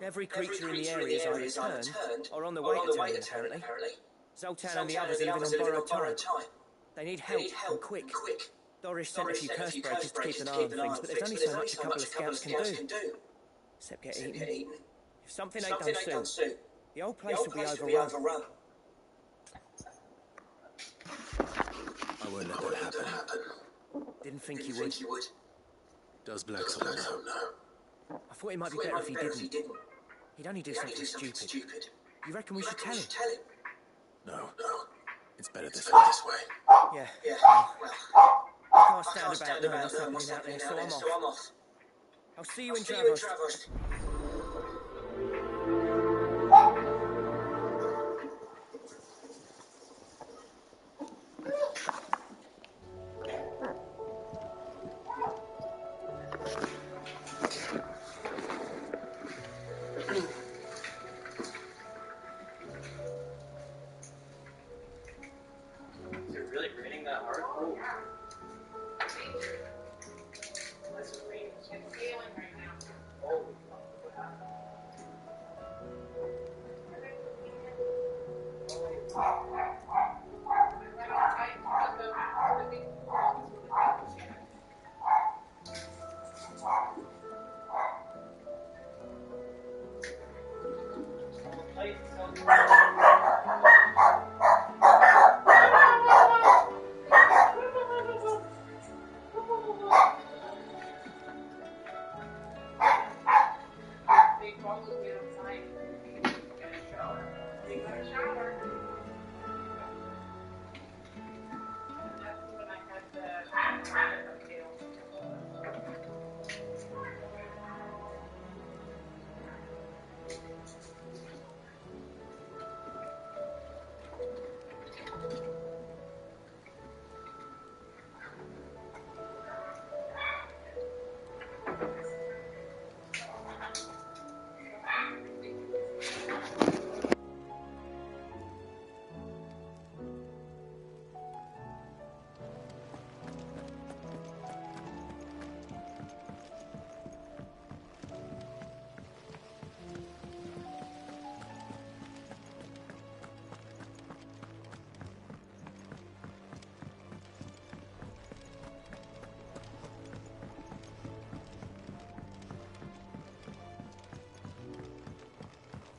Every creature in the area is either turned or on the way to turning, apparently. Zoltan and the others are living on borrowed time. They need help, and quick. Doris sent a few curse breakers to keep an eye on things, but there's only so much a couple of scouts can do. Except get eaten. If something ain't done soon, the whole place will be overrun. I won't let that happen. Didn't think you would. Does Blackthorn know? I thought it might be better if he didn't. He'd only do something stupid. You reckon we should tell him? No. It's better this way. Yeah. Well, I can't stand about knowing what's happening out there, so I'm off. I'll see you in Travers.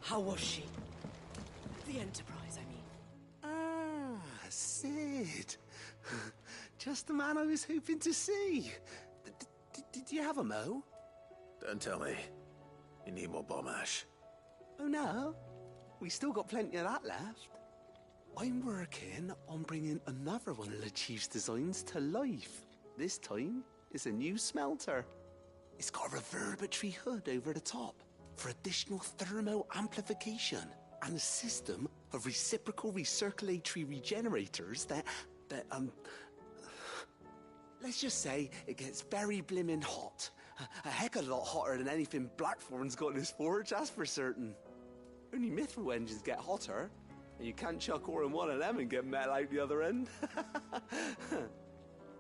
How was she? The Enterprise, I mean. Ah, Sid. Just the man I was hoping to see. Did you have a mo? Don't tell me. You need more bomb ash. Oh no, we still got plenty of that left. I'm working on bringing another one of the Chief's designs to life. This time, it's a new smelter. It's got a reverberatory hood over the top for additional thermo amplification and a system of reciprocal recirculatory regenerators that let's just say it gets very blimmin' hot. A heck of a lot hotter than anything Blackthorn's got in his forge, that's for certain. Only mithril engines get hotter, and you can't chuck ore in one of them and get metal out the other end.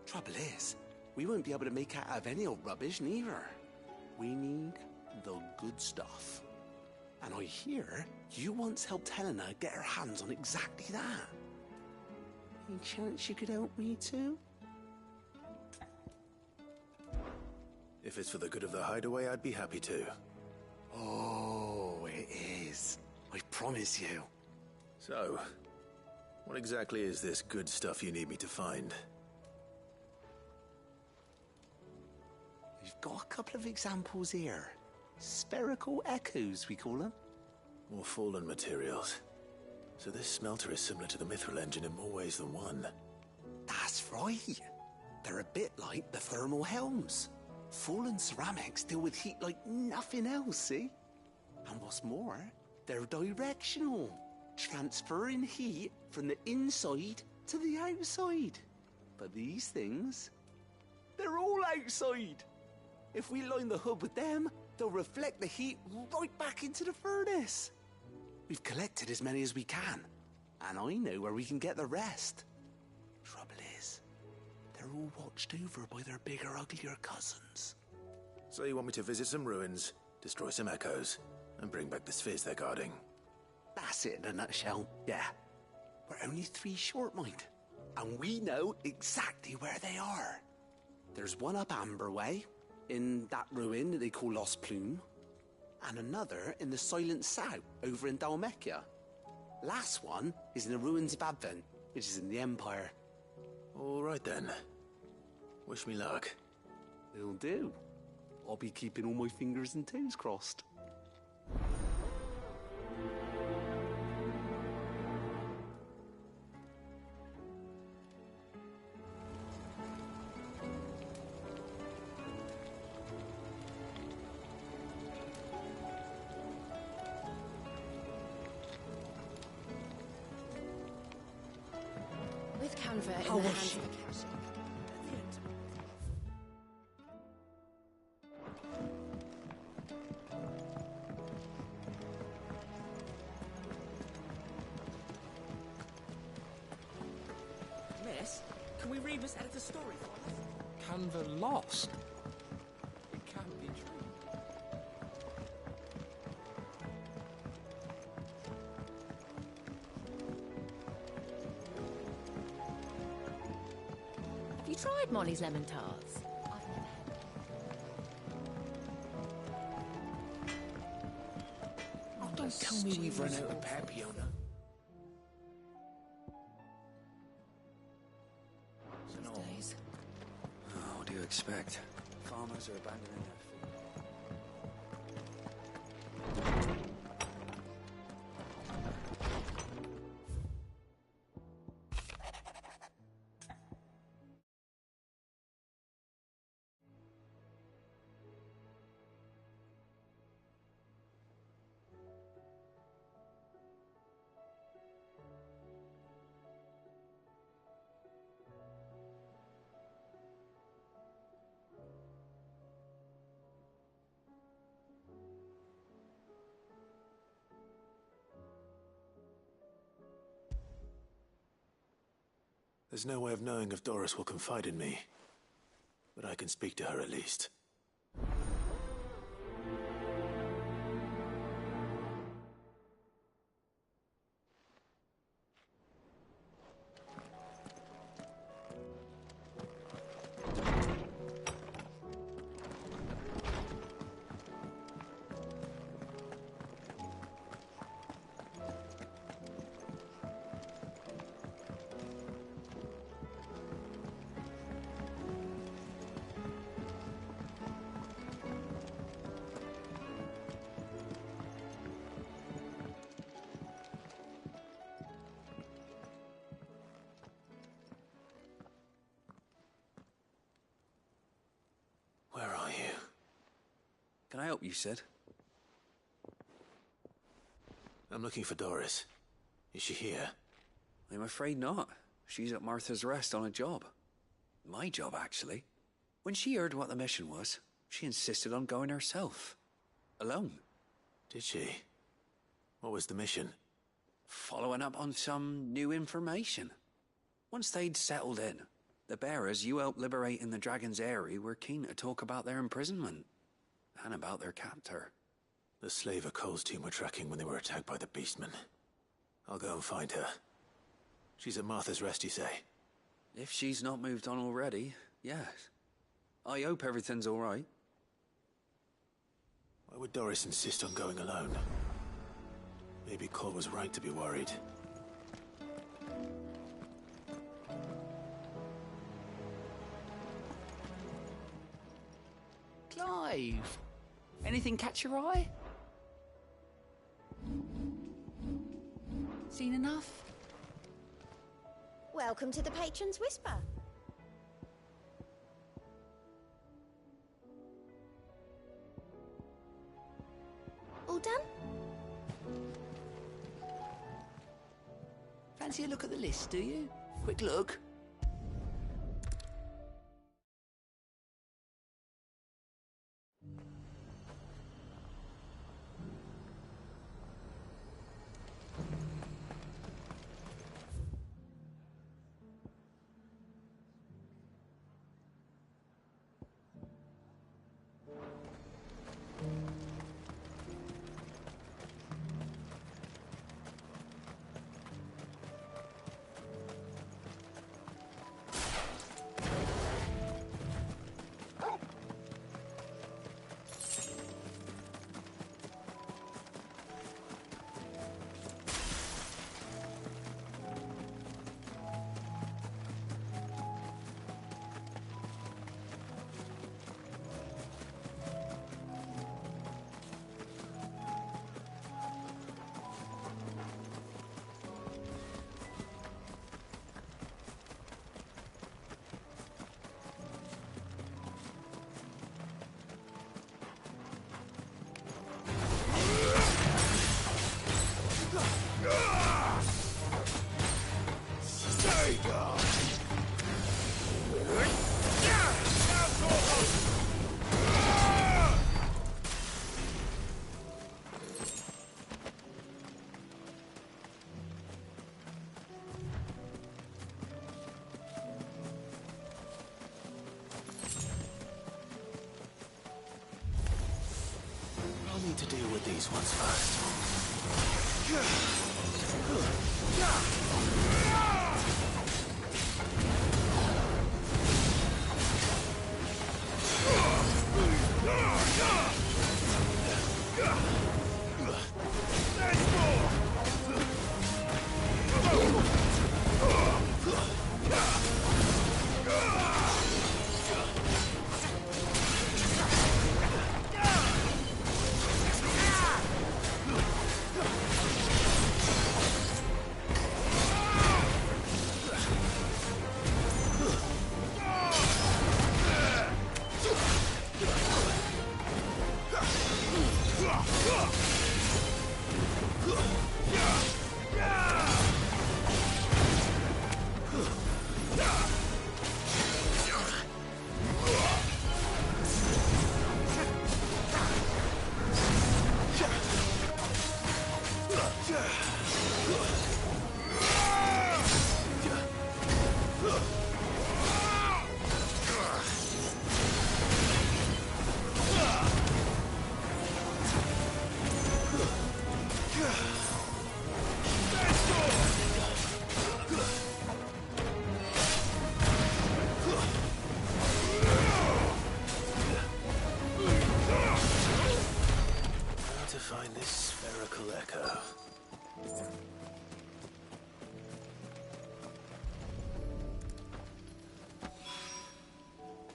Trouble is, we won't be able to make out of any old rubbish neither. We need the good stuff. And I hear you once helped Helena get her hands on exactly that. Any chance you could help me too? If it's for the good of the hideaway, I'd be happy to. Oh, it is. I promise you. So, what exactly is this good stuff you need me to find? We've got a couple of examples here. Spherical echoes, we call them. More fallen materials. So this smelter is similar to the mithril engine in more ways than one. That's right. They're a bit like the thermal helms. Fallen ceramics deal with heat like nothing else, see? And what's more, they're directional, transferring heat from the inside to the outside. But these things, they're all outside. If we line the hood with them, they'll reflect the heat right back into the furnace. We've collected as many as we can, and I know where we can get the rest. Trouble is, they're all watched over by their bigger, uglier cousins. So you want me to visit some ruins, destroy some echoes, And bring back the spheres they're guarding. That's it in a nutshell, yeah. We're only 3 short, mind. And we know exactly where they are. There's one up Amber Way, in that ruin that they call Lost Plume, and another in the Silent South, over in Dalmekia. Last one is in the ruins of Advent, which is in the Empire. All right then. Wish me luck. Will do. I'll be keeping all my fingers and toes crossed. With Canva in the hands of a captain. Miss, can we read Miss Editor's story for us? Canva lost? It can't be true. Have you tried Molly's lemon tarts? I've never had them. Oh, don't tell me we've run out of Papiona. Days. Oh, what do you expect? Farmers are abandoning their food. There's no way of knowing if Doris will confide in me. But I can speak to her at least. Where are you? Can I help you, Sid? I'm looking for Doris. Is she here? I'm afraid not. She's at Martha's Rest on a job. My job, actually. When she heard what the mission was, she insisted on going herself. Alone. Did she? What was the mission? Following up on some new information. Once they'd settled in, the bearers you helped liberate in the Dragon's Eyrie were keen to talk about their imprisonment. And about their captor. The slaver Cole's team were tracking when they were attacked by the Beastmen. I'll go and find her. She's at Martha's Rest, you say? If she's not moved on already, yes. I hope everything's all right. Why would Doris insist on going alone? Maybe Cole was right to be worried. Clive, anything catch your eye? Seen enough? Welcome to the Patron's Whisper. All done? Fancy a look at the list, do you? Quick look. need to deal with these ones first.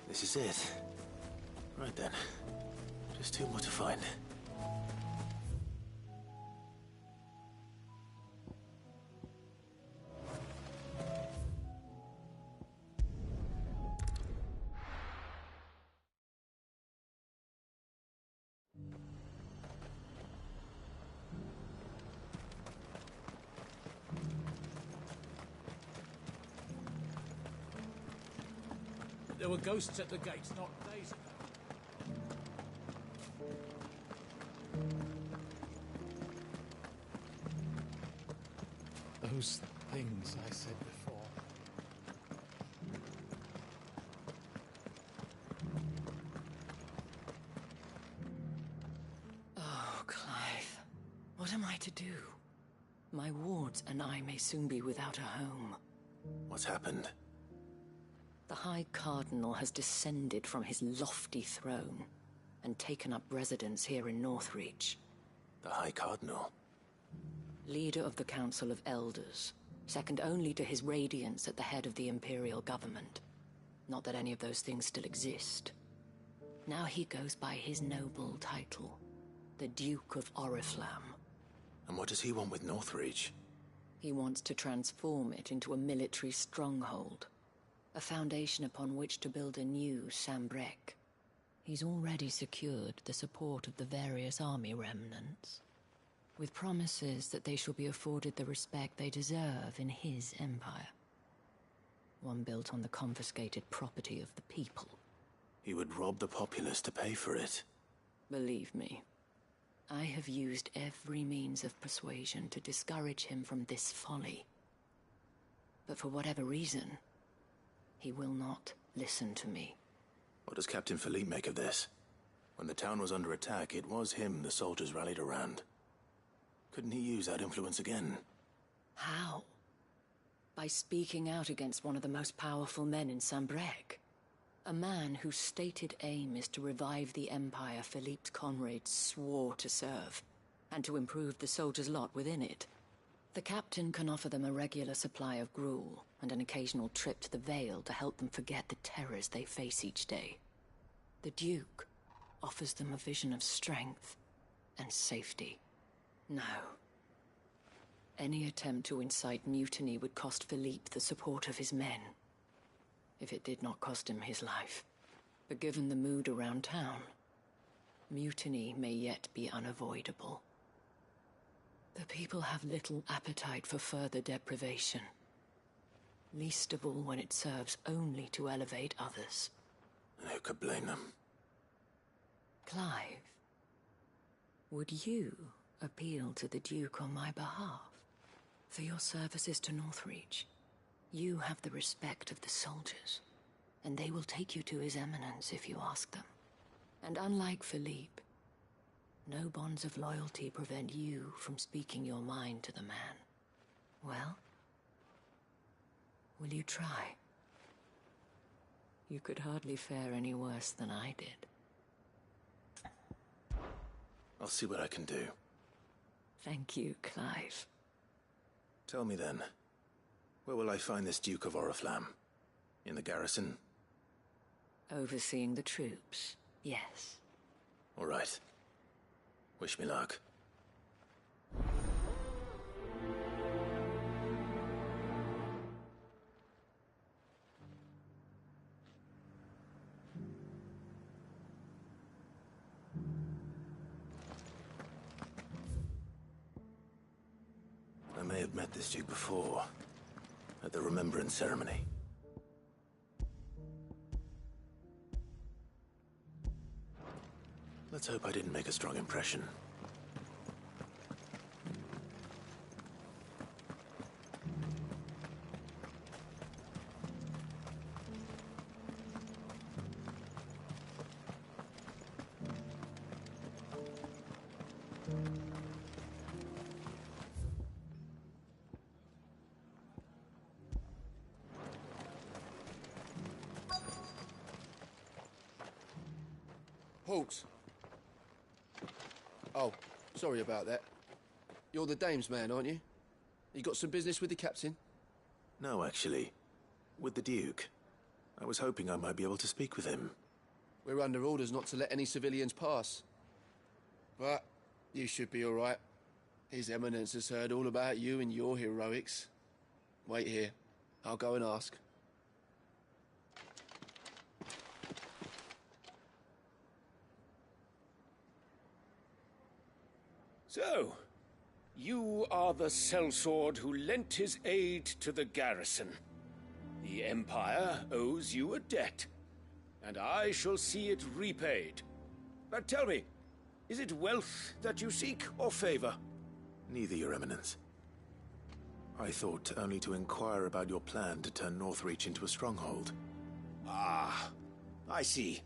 This is it. Right then. Just two more to find. There were ghosts at the gates not days ago. Those things I said before. Oh, Clive. What am I to do? My wards and I may soon be without a home. What's happened? The High Cardinal has descended from his lofty throne and taken up residence here in Northreach. The High Cardinal? Leader of the Council of Elders, second only to his Radiance at the head of the Imperial government. Not that any of those things still exist. Now he goes by his noble title, the Duke of Oriflamme. And what does he want with Northreach? He wants to transform it into a military stronghold. A foundation upon which to build a new Sambrec. He's already secured the support of the various army remnants, with promises that they shall be afforded the respect they deserve in his empire. One built on the confiscated property of the people. He would rob the populace to pay for it. Believe me, I have used every means of persuasion to discourage him from this folly. But for whatever reason, he will not listen to me. What does Captain Philippe make of this? When the town was under attack, it was him the soldiers rallied around. Couldn't he use that influence again? How? By speaking out against one of the most powerful men in Sambrec. A man whose stated aim is to revive the empire Philippe's comrades swore to serve, and to improve the soldiers' lot within it. The captain can offer them a regular supply of gruel, and an occasional trip to the Vale to help them forget the terrors they face each day. The Duke offers them a vision of strength and safety. No. Any attempt to incite mutiny would cost Philippe the support of his men. If it did not cost him his life. But given the mood around town, mutiny may yet be unavoidable. The people have little appetite for further deprivation. Least of all when it serves only to elevate others. And who could blame them? Clive, would you appeal to the Duke on my behalf? For your services to Northreach, you have the respect of the soldiers, and they will take you to His Eminence if you ask them. And unlike Philippe, No bonds of loyalty prevent you from speaking your mind to the man. Well, will you try? You could hardly fare any worse than I did. I'll see what I can do. Thank you, Clive. Tell me then, where will I find this Duke of Oriflamme? In the garrison? Overseeing the troops, yes. All right. Wish me luck. I may have met this Duke before, at the Remembrance Ceremony. Let's hope I didn't make a strong impression. Halt! Oh, sorry about that. You're the dame's man, aren't you? You got some business with the captain? No, actually. With the Duke. I was hoping I might be able to speak with him. We're under orders not to let any civilians pass. But you should be all right. His Eminence has heard all about you and your heroics. Wait here. I'll go and ask. So, you are the sellsword who lent his aid to the garrison. The Empire owes you a debt, and I shall see it repaid. But tell me, is it wealth that you seek, or favor? Neither, Your Eminence. I thought only to inquire about your plan to turn Northreach into a stronghold. Ah, I see.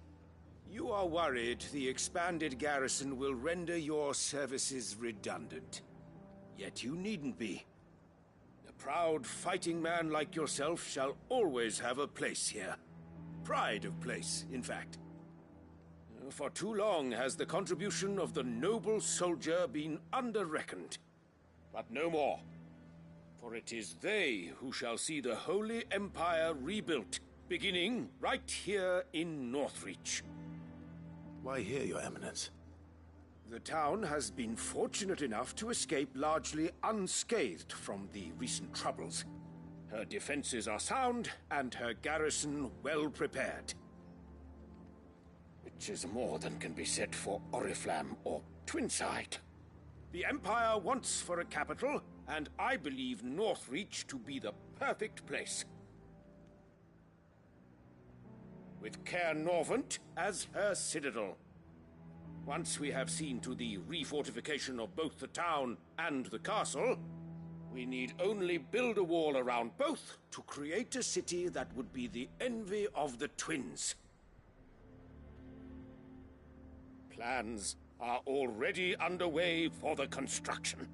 You are worried the expanded garrison will render your services redundant. Yet you needn't be. A proud fighting man like yourself shall always have a place here. Pride of place, in fact. For too long has the contribution of the noble soldier been under-reckoned. But no more. For it is they who shall see the Holy Empire rebuilt, beginning right here in Northreach. Why here, Your Eminence? The town has been fortunate enough to escape largely unscathed from the recent troubles. Her defenses are sound, and her garrison well prepared. Which is more than can be said for Oriflamme or Twinside. The Empire wants for a capital, and I believe Northreach to be the perfect place. With Caer Norvent as her citadel. Once we have seen to the refortification of both the town and the castle, we need only build a wall around both to create a city that would be the envy of the twins. Plans are already underway for the construction.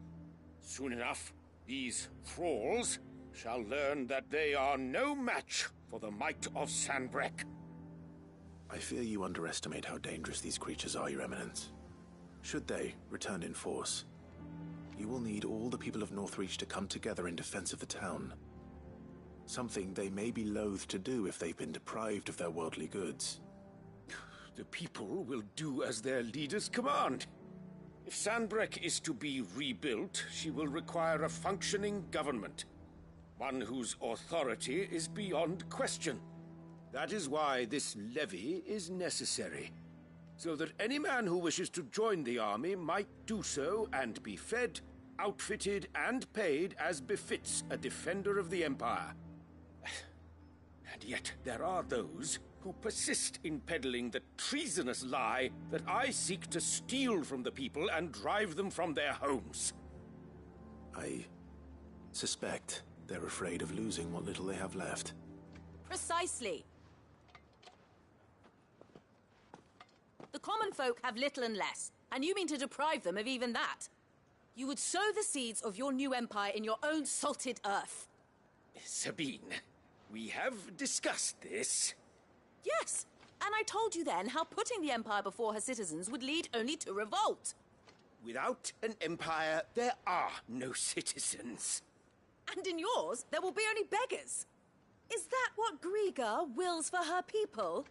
Soon enough, these thralls shall learn that they are no match for the might of Sanbreque. I fear you underestimate how dangerous these creatures are, Your Eminence. Should they return in force, you will need all the people of Northreach to come together in defense of the town. Something they may be loath to do if they've been deprived of their worldly goods. The people will do as their leaders command. If Sanbreque is to be rebuilt, she will require a functioning government. One whose authority is beyond question. That is why this levy is necessary. So that any man who wishes to join the army might do so and be fed, outfitted, and paid as befits a defender of the Empire. And yet there are those who persist in peddling the treasonous lie that I seek to steal from the people and drive them from their homes. I suspect they're afraid of losing what little they have left. Precisely. The common folk have little and less. And you mean to deprive them of even that? You would sow the seeds of your new empire in your own salted earth. Sabine, we have discussed this. Yes, and I told you then how putting the empire before her citizens would lead only to revolt. Without an empire, there are no citizens. And in yours, there will be only beggars. Is that what Griga wills for her people?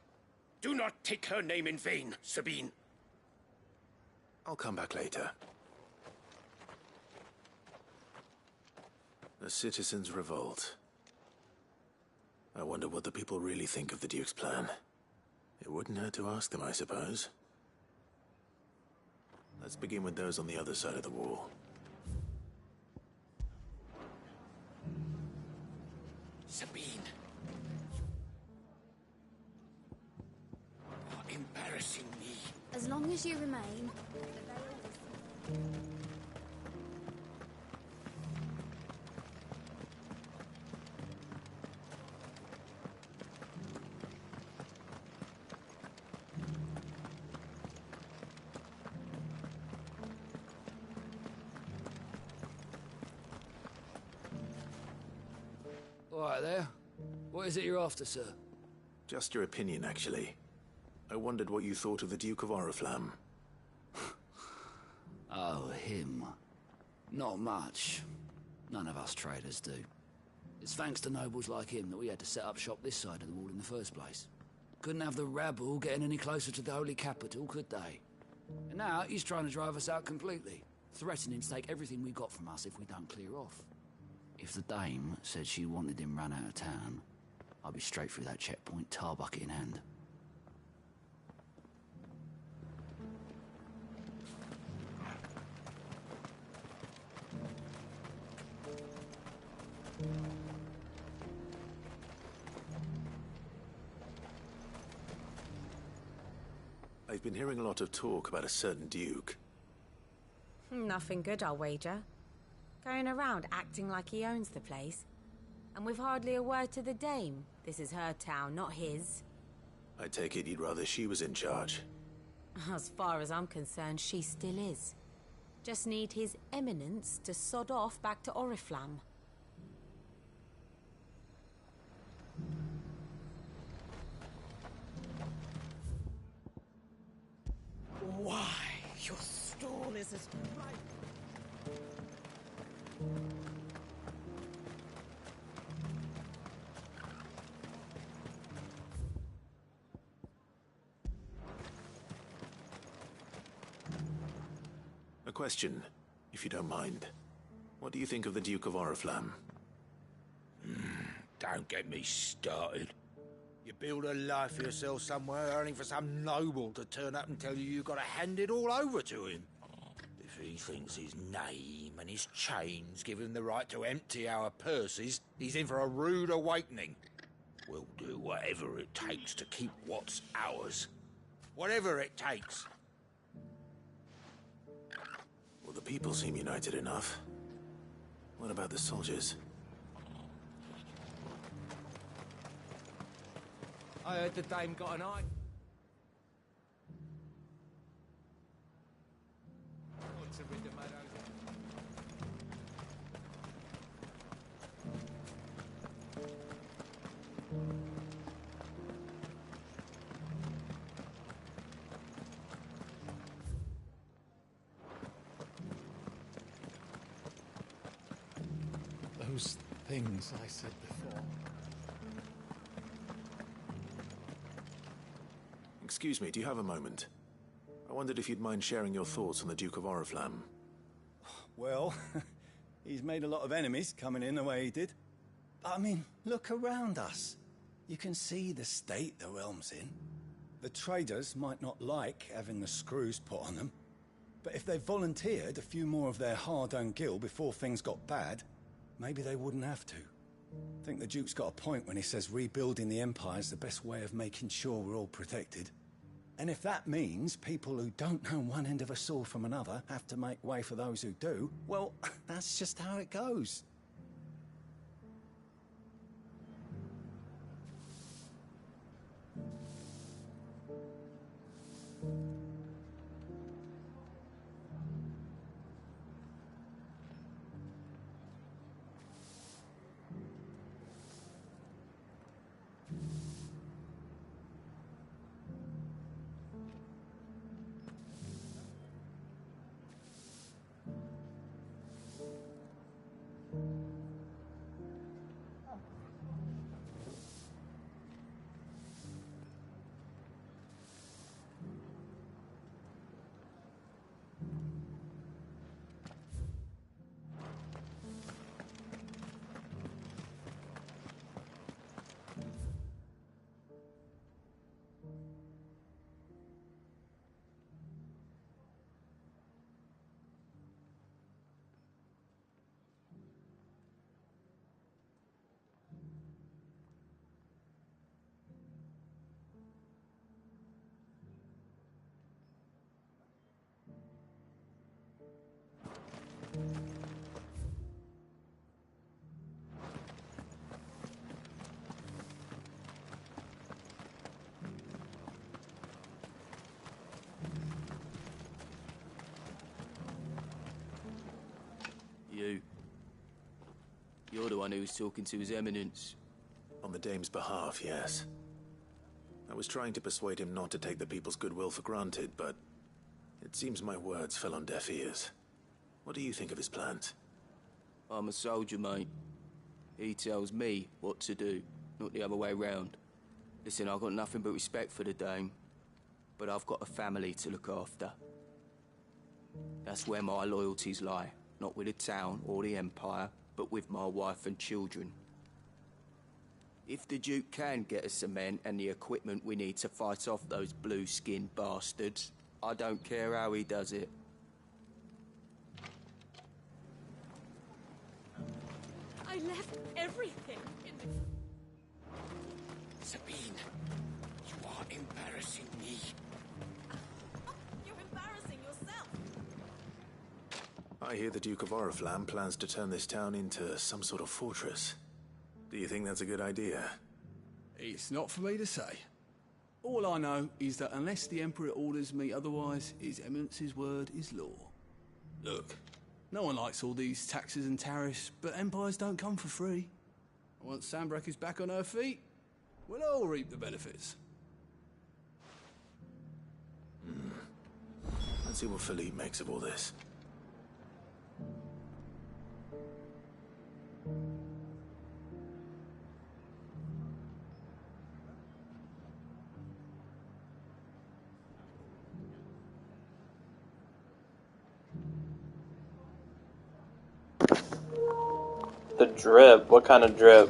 Do not take her name in vain, Sabine. I'll come back later. A citizens' revolt. I wonder what the people really think of the Duke's plan. It wouldn't hurt to ask them, I suppose. Let's begin with those on the other side of the wall. Sabine. You are embarrassing me. As long as you remain. All right there. What is it you're after, sir? Just your opinion, actually. I wondered what you thought of the Duke of Oriflamme. Oh, him. Not much. None of us traders do. It's thanks to nobles like him that we had to set up shop this side of the wall in the first place. Couldn't have the rabble getting any closer to the holy capital, could they? And now he's trying to drive us out completely, threatening to take everything we got from us if we don't clear off. If the dame said she wanted him run out of town, I'd be straight through that checkpoint, tar bucket in hand. I've been hearing a lot of talk about a certain Duke. Nothing good, I'll wager. Going around acting like he owns the place. And with hardly a word to the dame. This is her town, not his. I take it you'd rather she was in charge. As far as I'm concerned, she still is. Just need his eminence to sod off back to Oriflamme. Why, your stall is as bright. A question, if you don't mind. What do you think of the Duke of Oriflamme? Don't get me started. You build a life for yourself somewhere, earning for some noble to turn up and tell you you've got to hand it all over to him. If he thinks his name and his chains give him the right to empty our purses, he's in for a rude awakening. We'll do whatever it takes to keep what's ours. Whatever it takes. Well, the people seem united enough. What about the soldiers? I heard the dame got an eye. What's a rid of Meadows? Those things I said before. Excuse me, do you have a moment? I wondered if you'd mind sharing your thoughts on the Duke of Oriflamme. Well, he's made a lot of enemies coming in the way he did. But I mean, look around us. You can see the state the realm's in. The traders might not like having the screws put on them, but if they volunteered a few more of their hard-earned gil before things got bad, maybe they wouldn't have to. I think the Duke's got a point when he says rebuilding the Empire's the best way of making sure we're all protected. And if that means people who don't know one end of a sword from another have to make way for those who do, well, that's just how it goes. You. You're the one who was talking to His Eminence. On the Dame's behalf, yes. I was trying to persuade him not to take the people's goodwill for granted, but it seems my words fell on deaf ears. What do you think of his plans? I'm a soldier, mate. He tells me what to do, not the other way round. Listen, I've got nothing but respect for the Dame, but I've got a family to look after. That's where my loyalties lie, not with the town or the Empire, but with my wife and children. If the Duke can get us the men and the equipment we need to fight off those blue-skinned bastards, I don't care how he does it. I left everything in this... Sabine, you are embarrassing me. You're embarrassing yourself. I hear the Duke of Oriflamme plans to turn this town into some sort of fortress. Do you think that's a good idea? It's not for me to say. All I know is that unless the Emperor orders me otherwise, His Eminence's word is law. Look, no one likes all these taxes and tariffs, but empires don't come for free. Once Sanbreque is back on her feet, we'll all reap the benefits. Let's see what Philippe makes of all this. The drip? What kind of drip?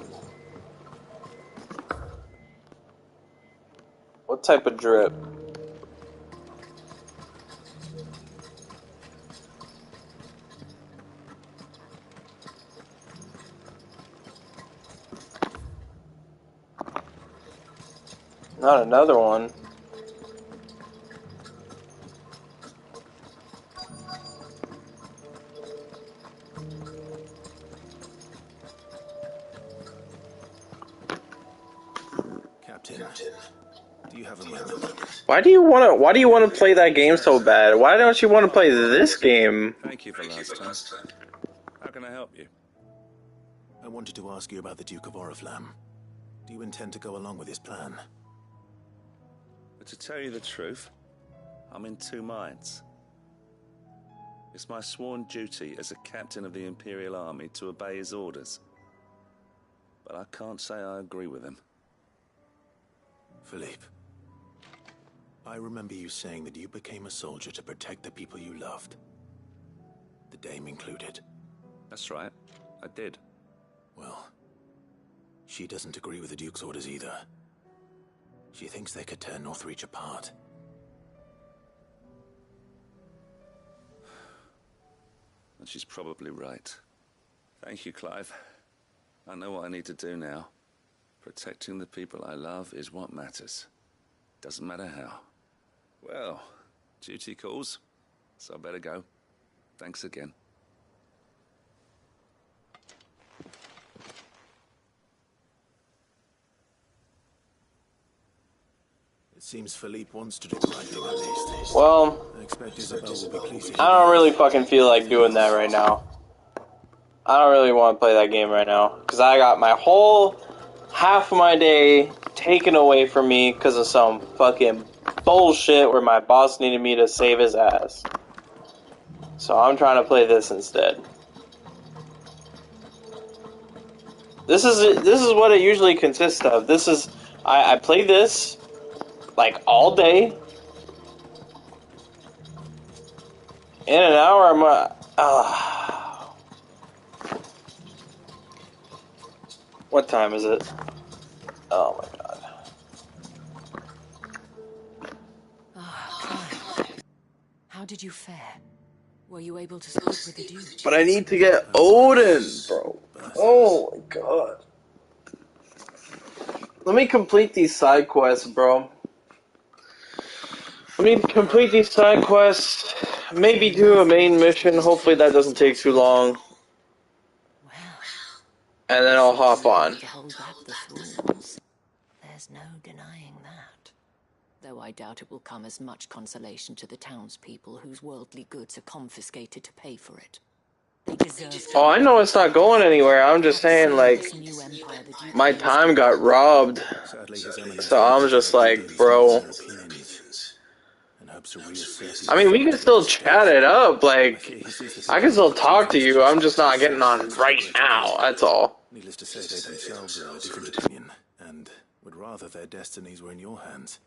What type of drip? Not another one. Captain, do you have a moment? Why do you want to play that game so bad? Why don't you want to play this game? Thank you for last time. How can I help you? I wanted to ask you about the Duke of Oriflamme. Do you intend to go along with his plan? But to tell you the truth, I'm in two minds. It's my sworn duty as a captain of the Imperial Army to obey his orders. But I can't say I agree with him. Philippe, I remember you saying that you became a soldier to protect the people you loved. The Dame included. That's right, I did. Well, she doesn't agree with the Duke's orders either. She thinks they could tear Northreach apart. And she's probably right. Thank you, Clive. I know what I need to do now. Protecting the people I love is what matters. Doesn't matter how. Well, duty calls, so I better go. Thanks again. It seems Philippe wants to do the right thing at least. Well, I expect Isabel will be pleased. I don't really fucking feel like doing that right now. I don't really want to play that game right now. Because I got my whole half of my day taken away from me because of some fucking bullshit where my boss needed me to save his ass. So I'm trying to play this instead. This is what it usually consists of. This is I play this like all day. In an hour what time is it? Oh my god. Clive, how did you fare? Were you able to speak with the Duke? But I need to get Odin, bro. Oh my god. Let me complete these side quests, bro. Let me complete these side quests. Maybe do a main mission. Hopefully that doesn't take too long. And then I'll hop on. To hold back the thralls. There's no denying that. Though I doubt it will come as much consolation to the townspeople whose worldly goods are confiscated to pay for it. They deserve to Oh, I know it's not going anywhere. I'm just saying, like, this new empire the Duke my claims time to got robbed. Sadly, His Eminence So I'm just like, bro. and hopes to reassert the I mean, we can authority of the still state. chat it up. I Like, fear he sees the I people can of still Northreach talk to you. I'm just not getting on to the right greater now. good. That's all. Needless to say, they themselves are of a different opinion, and would rather their destinies were in your hands.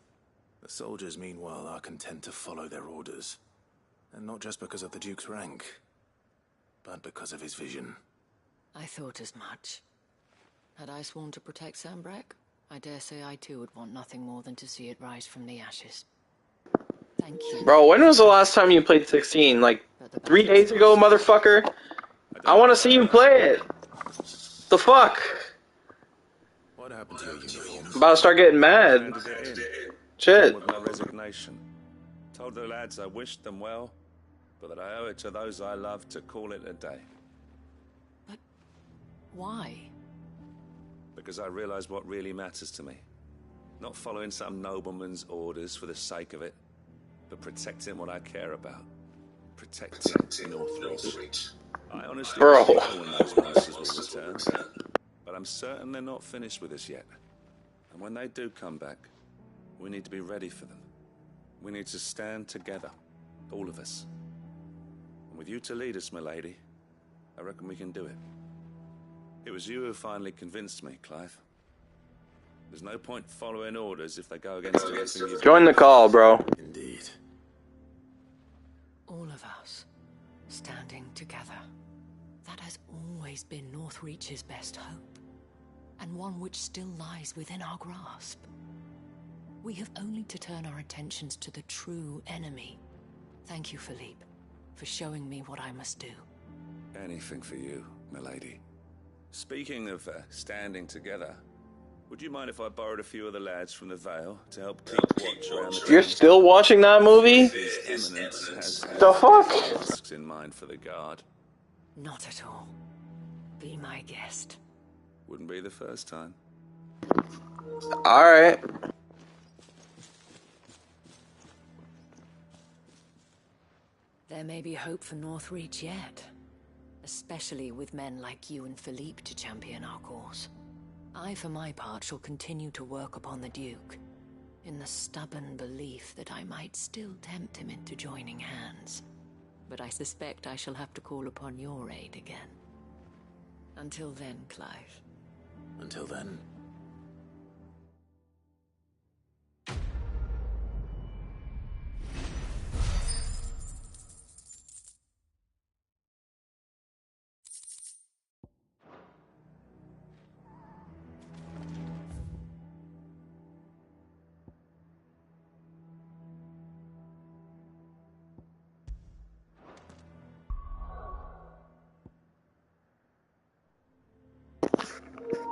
The soldiers, meanwhile, are content to follow their orders. And not just because of the Duke's rank, but because of his vision. I thought as much. Had I sworn to protect Sanbreque, I dare say I too would want nothing more than to see it rise from the ashes. Thank you. Bro, when was the last time you played 16? Like, 3 days ago, motherfucker? I want to see you play it. The fuck? What happened to your uniform? I'm about to start getting mad. Handed it in. Shit. With my resignation. Told the lads I wished them well, but that I owe it to those I love to call it a day. Why? Because I realize what really matters to me. Not following some nobleman's orders for the sake of it, but protecting what I care about. Protecting Northreach. I honestly don't know when those monsters will return, but I'm certain they're not finished with us yet. And when they do come back, we need to be ready for them. We need to stand together, all of us. And with you to lead us, milady, I reckon we can do it. It was you who finally convinced me, Clive. There's no point following orders if they go against everything you've... Join the call, bro. Indeed. All of us, standing together. That has always been Northreach's best hope, and one which still lies within our grasp. We have only to turn our attentions to the true enemy. Thank you, Philippe, for showing me what I must do. Anything for you, milady. Speaking of standing together, would you mind if I borrowed a few of the lads from the Vale to help keep watch around the... You're still watching that movie? His Eminence has the fuck? Tasks in mind for the guard. Not at all. Be my guest. Wouldn't be the first time. Alright. There may be hope for Northreach yet. Especially with men like you and Philippe to champion our cause. I, for my part, shall continue to work upon the Duke, in the stubborn belief that I might still tempt him into joining hands. But I suspect I shall have to call upon your aid again. Until then, Clive. Until then.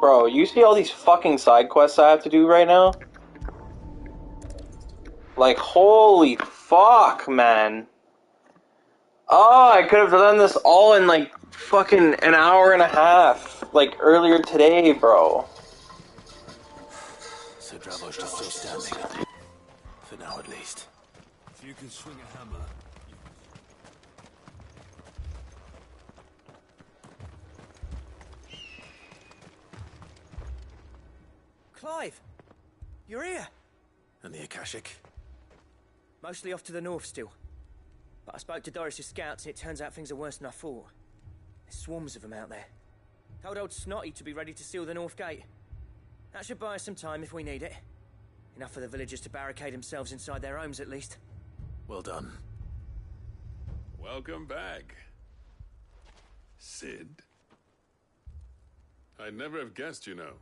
Bro, you see all these fucking side quests I have to do right now? Like, holy fuck, man. Oh, I could have done this all in, like, fucking an hour and a half. Like, earlier today, bro. So Dravost is still standing. For now, at least. If you can swing a hammer... Clive! You're here! And the Akashic? Mostly off to the north still. But I spoke to Doris's scouts and it turns out things are worse than I thought. There's swarms of them out there. Told old Snotty to be ready to seal the north gate. That should buy us some time if we need it. Enough for the villagers to barricade themselves inside their homes at least. Well done. Welcome back, Sid. I'd never have guessed, you know.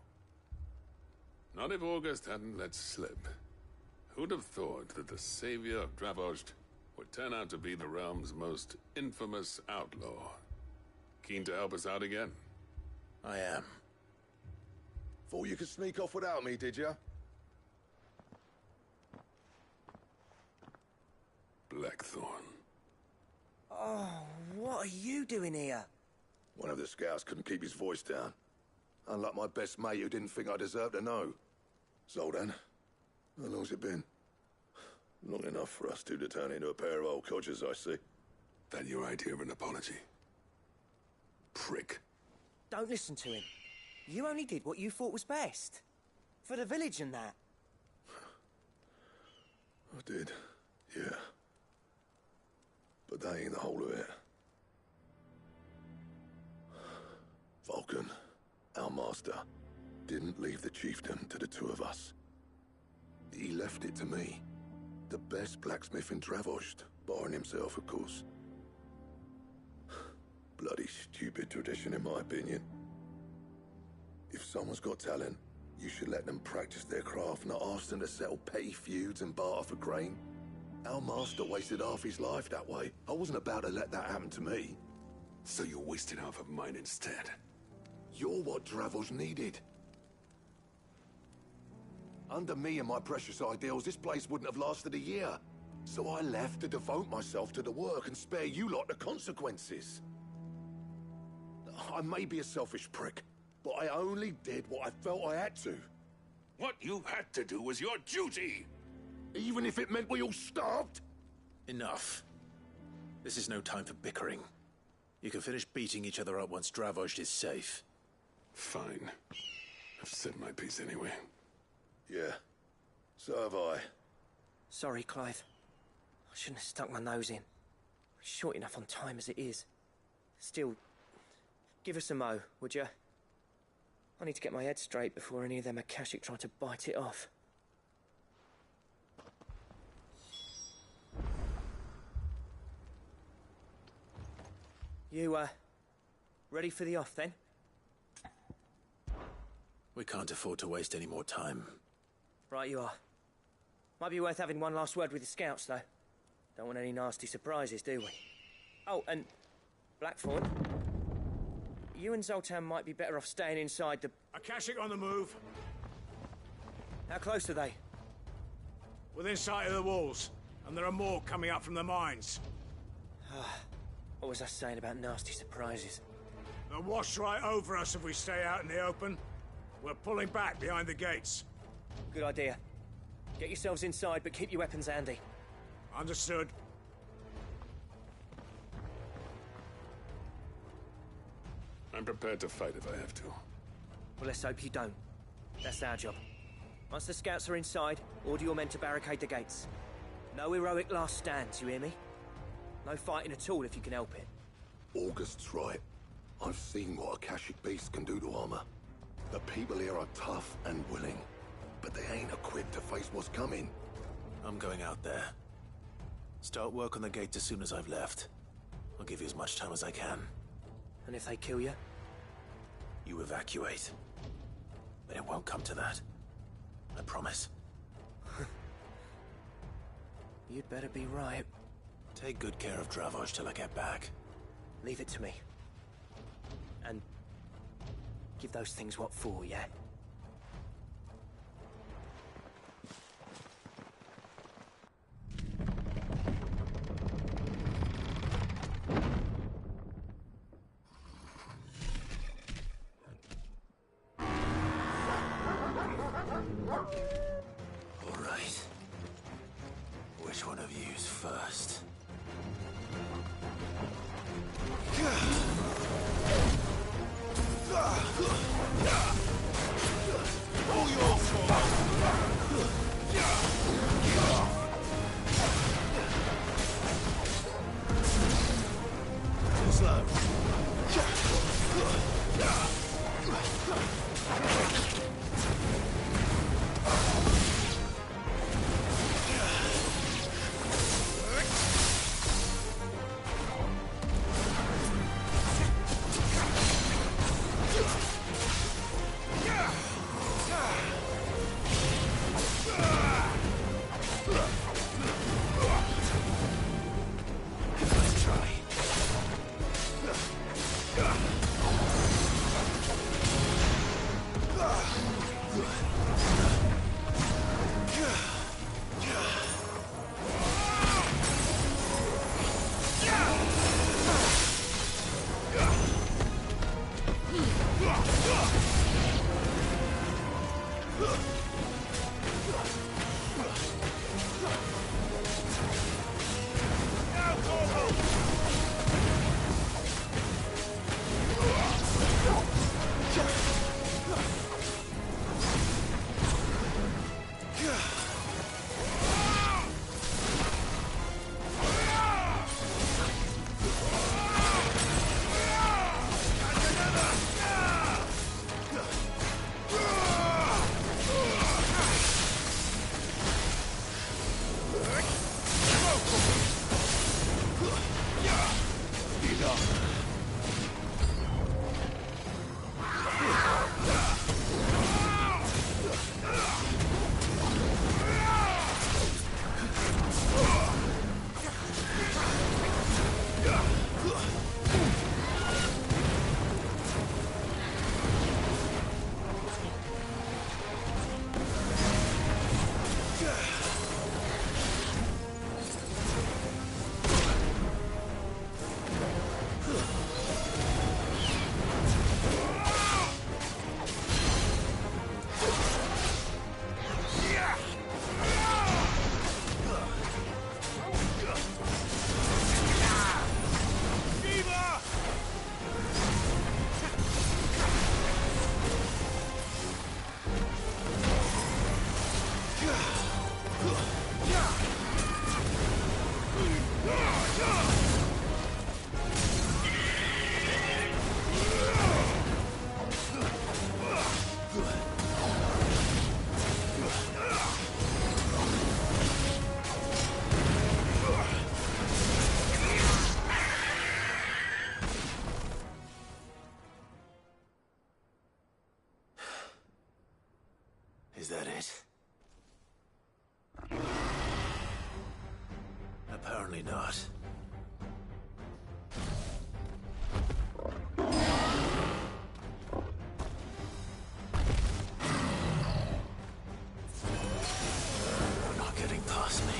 Not if August hadn't let slip. Who'd have thought that the savior of Dravost would turn out to be the realm's most infamous outlaw? Keen to help us out again? I am. Thought you could sneak off without me, did you? Blackthorn. Oh, what are you doing here? One of the scouts couldn't keep his voice down. Unlike my best mate who didn't think I deserved to know. Zoldan, how long's it been? Long enough for us two to turn into a pair of old codgers, I see. That your idea of an apology? prick. Don't listen to him. You only did what you thought was best. For the village and that. I did, yeah. But that ain't the whole of it. Vulcan, our master, didn't leave the chiefdom to the two of us. He left it to me. The best blacksmith in Dravost, barring himself, of course. Bloody stupid tradition, in my opinion. If someone's got talent, you should let them practice their craft, not ask them to settle petty feuds and barter for grain. Our master wasted half his life that way. I wasn't about to let that happen to me. So you wasted half of mine instead. You're what Dravost needed. Under me and my precious ideals, this place wouldn't have lasted a year. So I left to devote myself to the work and spare you lot the consequences. I may be a selfish prick, but I only did what I felt I had to. What you had to do was your duty! Even if it meant we all starved? Enough. This is no time for bickering. You can finish beating each other up once Dravost is safe. Fine. I've said my piece anyway. Yeah, so have I. Sorry, Clive. I shouldn't have stuck my nose in. We're short enough on time as it is. Still, give us a mo, would you? I need to get my head straight before any of them Akashic try to bite it off. You, ready for the off, then? We can't afford to waste any more time. Right you are. Might be worth having one last word with the scouts, though. Don't want any nasty surprises, do we? Oh, and Blackthorn, you and Zoltan might be better off staying inside the... Akashic on the move. How close are they? Within sight of the walls, and there are more coming up from the mines. What was I saying about nasty surprises? They'll wash right over us if we stay out in the open. We're pulling back behind the gates. Good idea. Get yourselves inside, but keep your weapons handy. Understood. I'm prepared to fight if I have to. Well, let's hope you don't. That's our job. Once the scouts are inside, order your men to barricade the gates. No heroic last stands, you hear me? No fighting at all if you can help it. August's right. I've seen what Akashic beasts can do to armor. The people here are tough and willing, but they ain't equipped to face what's coming. I'm going out there. Start work on the gate as soon as I've left. I'll give you as much time as I can. And if they kill you? You evacuate. But it won't come to that. I promise. You'd better be right. Take good care of Dravost till I get back. Leave it to me. And give those things what for, yeah? All right. Which one of you's first? All your fault! Slow. Is that it? Apparently not. You're not getting past me.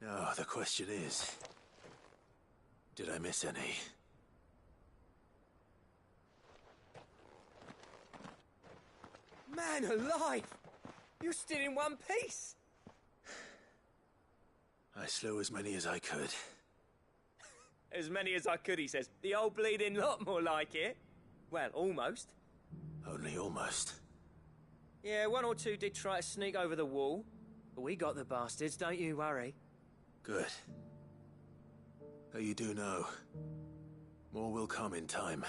Now, the question is, did I miss any? Man alive! You're still in one piece! I slew as many as I could. As many as I could, he says. The old bleeding lot, more like it. Well, almost. Only almost. Yeah, one or two did try to sneak over the wall. But we got the bastards, don't you worry. Good. Though you do know, more will come in time.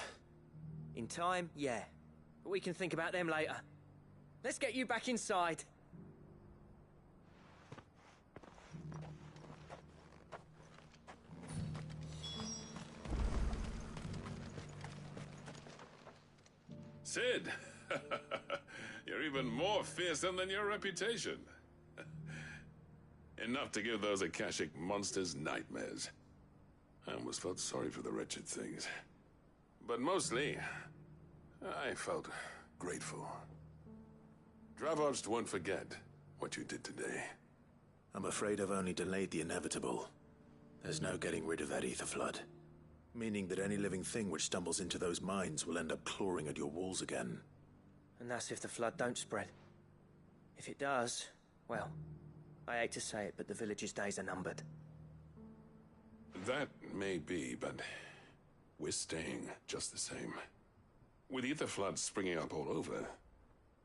In time, yeah. But we can think about them later. Let's get you back inside. Sid! You're even more fearsome than your reputation. Enough to give those Akashic monsters nightmares. I almost felt sorry for the wretched things. But mostly, I felt grateful. Dravojst won't forget what you did today. I'm afraid I've only delayed the inevitable. There's no getting rid of that ether flood. Meaning that any living thing which stumbles into those mines will end up clawing at your walls again. And that's if the flood don't spread. If it does, well, I hate to say it, but the village's days are numbered. That may be, but we're staying just the same. With ether floods springing up all over,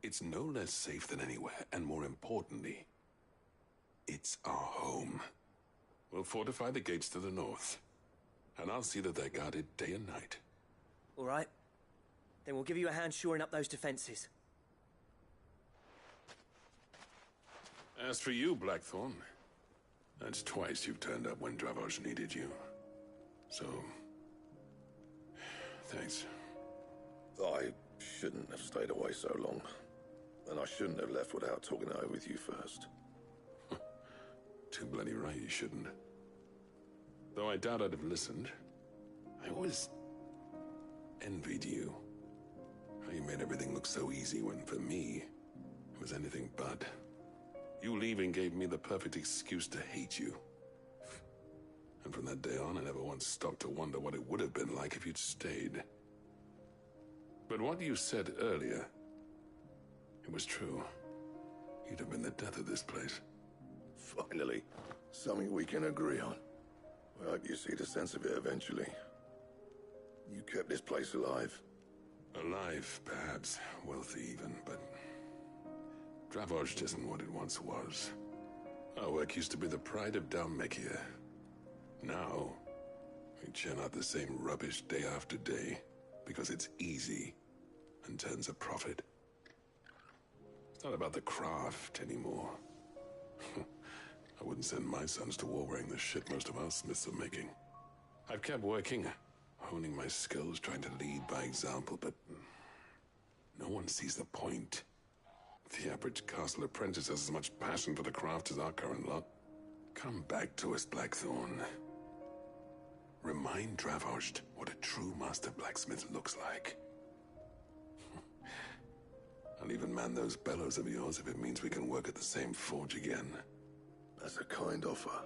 it's no less safe than anywhere, and more importantly, it's our home. We'll fortify the gates to the north, and I'll see that they're guarded day and night. All right. Then we'll give you a hand shoring up those defenses. As for you, Blackthorn, that's twice you've turned up when Dravoj needed you. So, thanks. I shouldn't have stayed away so long. And I shouldn't have left without talking it over with you first. Too bloody right you shouldn't. Though I doubt I'd have listened. I always envied you. How you made everything look so easy when, for me, it was anything but. You leaving gave me the perfect excuse to hate you. And from that day on, I never once stopped to wonder what it would have been like if you'd stayed. But what you said earlier, it was true. You'd have been the death of this place. Finally, something we can agree on. I hope you see the sense of it eventually. You kept this place alive. Alive, perhaps. Wealthy even, but Dravoj isn't what it once was. Our work used to be the pride of Dalmekia. Now, we churn out the same rubbish day after day because it's easy and turns a profit. It's not about the craft anymore. I wouldn't send my sons to war wearing the shit most of our smiths are making. I've kept working, honing my skills, trying to lead by example, but no one sees the point. The average castle apprentice has as much passion for the craft as our current lot. Come back to us, Blackthorn. Remind Dravoj what a true master blacksmith looks like. I'll even man those bellows of yours if it means we can work at the same forge again. That's a kind offer.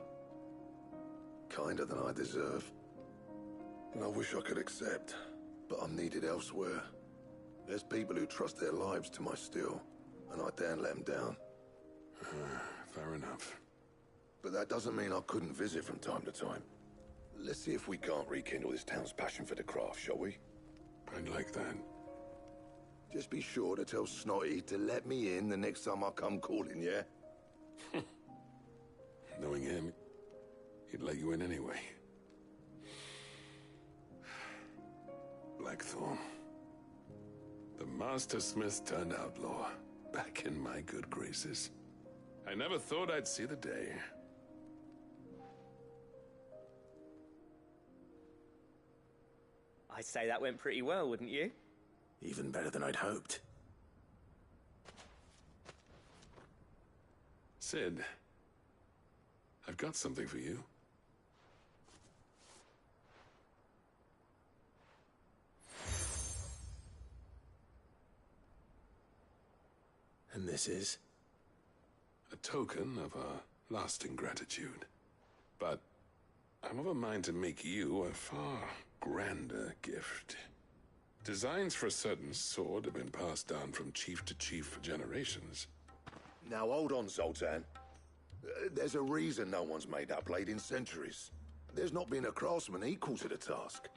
Kinder than I deserve. And I wish I could accept, but I'm needed elsewhere. There's people who trust their lives to my steel, and I daren't let them down. Fair enough. But that doesn't mean I couldn't visit from time to time. Let's see if we can't rekindle this town's passion for the craft, shall we? I'd like that. Just be sure to tell Snotty to let me in the next time I come calling, yeah? Knowing him, he'd let you in anyway. Blackthorn. The Master Smith turned outlaw, back in my good graces. I never thought I'd see the day. I'd say that went pretty well, wouldn't you? Even better than I'd hoped. Sid, I've got something for you. And this is? A token of our lasting gratitude. But I'm of a mind to make you a far grander gift. Designs for a certain sword have been passed down from chief to chief for generations. Now hold on, Zoltan. There's a reason no one's made that blade in centuries. There's not been a craftsman equal to the task.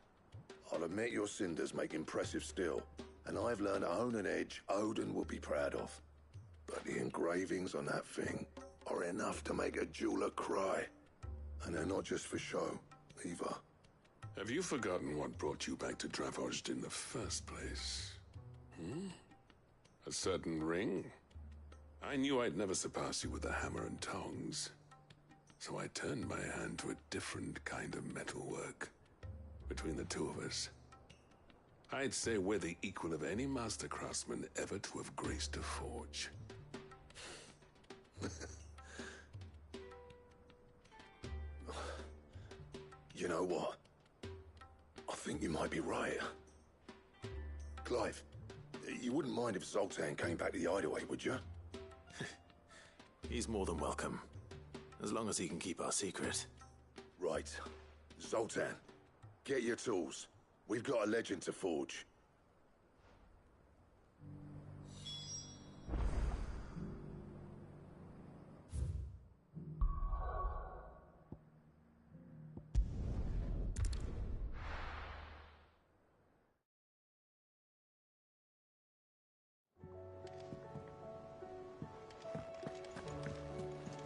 I'll admit your cinders make impressive steel, and I've learned to hone an edge Odin will be proud of. But the engravings on that thing are enough to make a jeweler cry. And they're not just for show, either. Have you forgotten what brought you back to Dravoj in the first place? A certain ring? I knew I'd never surpass you with a hammer and tongs. So I turned my hand to a different kind of metalwork. Between the two of us, I'd say we're the equal of any master craftsman ever to have graced a forge. You know what? I think you might be right. Clive, you wouldn't mind if Zoltan came back to the hideaway, would you? He's more than welcome. As long as he can keep our secret. Right. Zoltan, get your tools. We've got a legend to forge.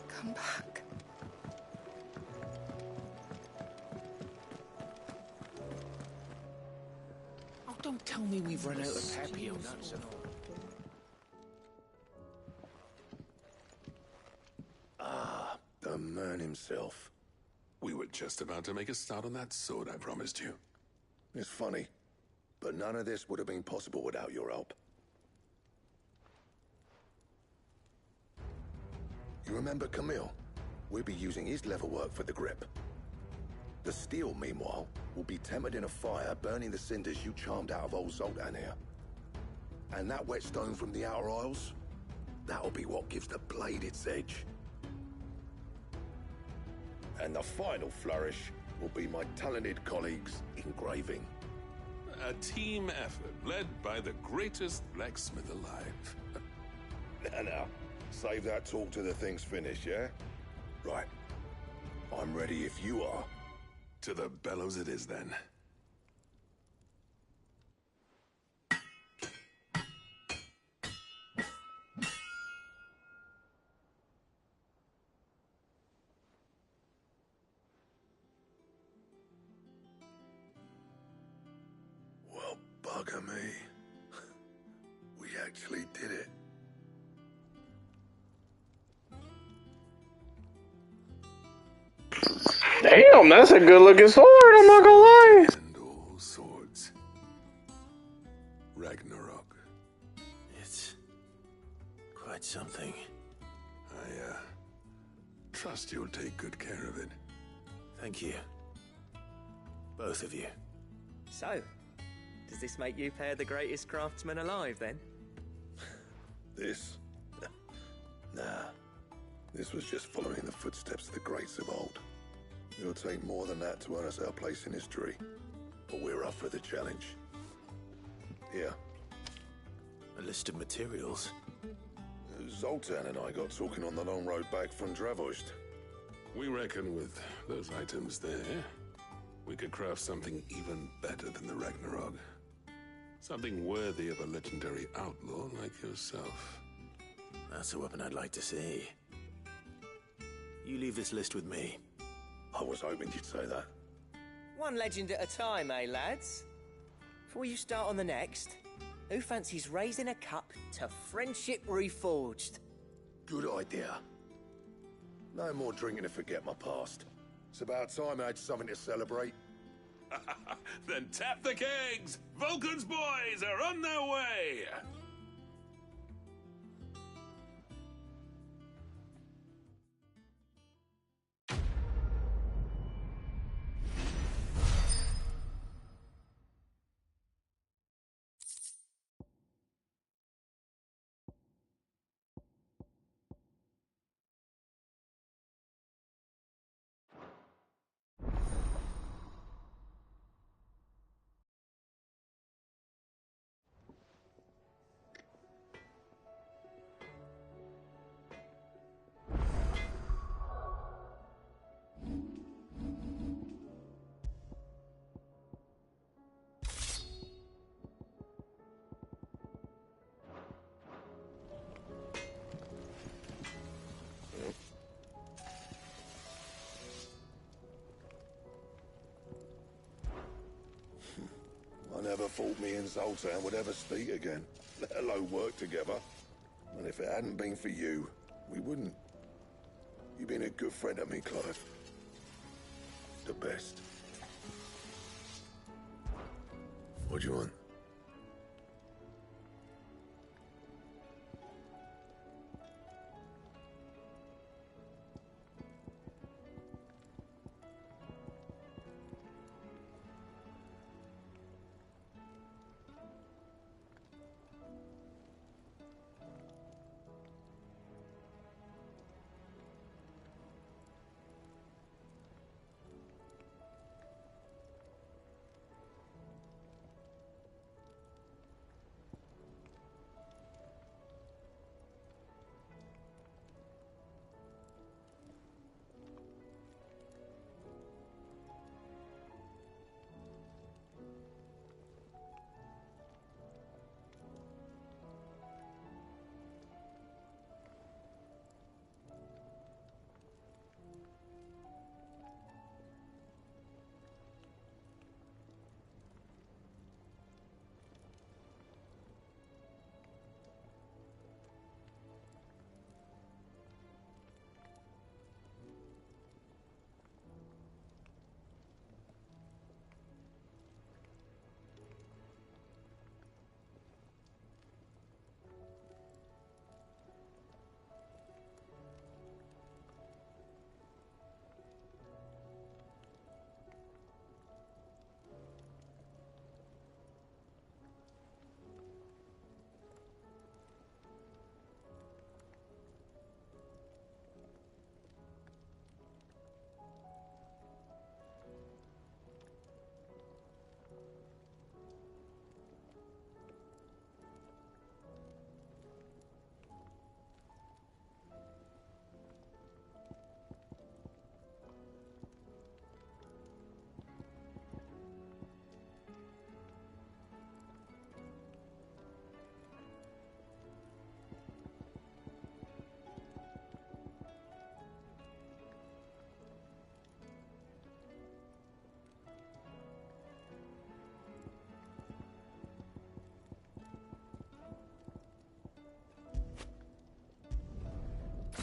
Come back. Oh, don't tell me we've run out of papio nuts and all. Ah, the man himself. We were just about to make a start on that sword I promised you. It's funny, but none of this would have been possible without your help. You remember Camille? We'll be using his leatherwork for the grip. The steel, meanwhile, will be tempered in a fire, burning the cinders you charmed out of old Zoltan here. And that whetstone from the Outer Isles, that'll be what gives the blade its edge. And the final flourish will be my talented colleagues' engraving. A team effort led by the greatest blacksmith alive. Now, save that talk till the thing's finished, yeah? Right. I'm ready if you are. To the bellows it is, then. Well, bugger me. We actually did it. Damn, that's a good looking sword, I'm not gonna lie. And all swords. Ragnarok. It's quite something. I trust you'll take good care of it. Thank you. Both of you. So, does this make you pair the greatest craftsman alive, then? This? Nah. This was just following the footsteps of the greats of old. It'll take more than that to earn us our place in history. But we're up for the challenge. Here. A list of materials. Zoltan and I got talking on the long road back from Dravost. We reckon with those items there, we could craft something even better than the Ragnarok. Something worthy of a legendary outlaw like yourself. That's a weapon I'd like to see. You leave this list with me. I was hoping you'd say that. One legend at a time, eh, lads? Before you start on the next, who fancies raising a cup to friendship reforged? Good idea. No more drinking to forget my past. It's about time I had something to celebrate. Then tap the kegs! Vulcan's boys are on their way! I never thought me and Zoltan would ever speak again, let alone work together. And if it hadn't been for you, we wouldn't. You've been a good friend to me, Clive. The best. What do you want?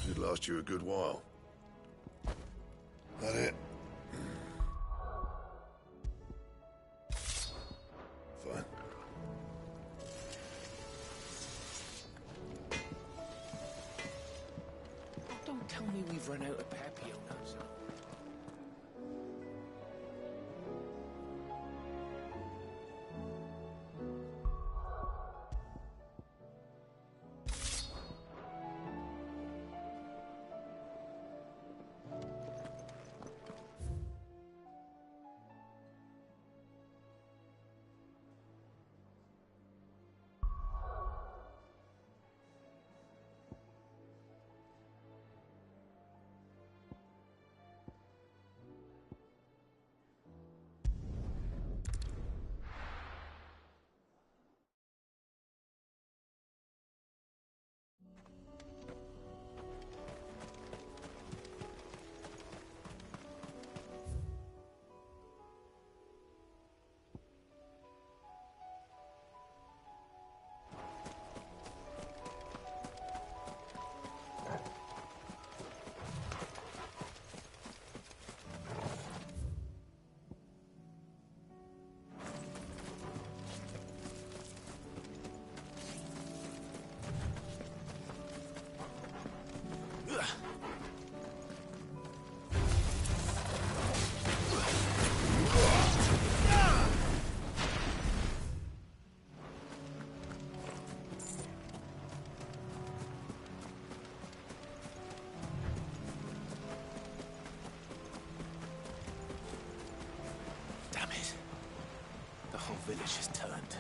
Could last you a good while. That it? Fine. Oh, don't tell me we've run out of Papionos. Damn it. The whole village has turned.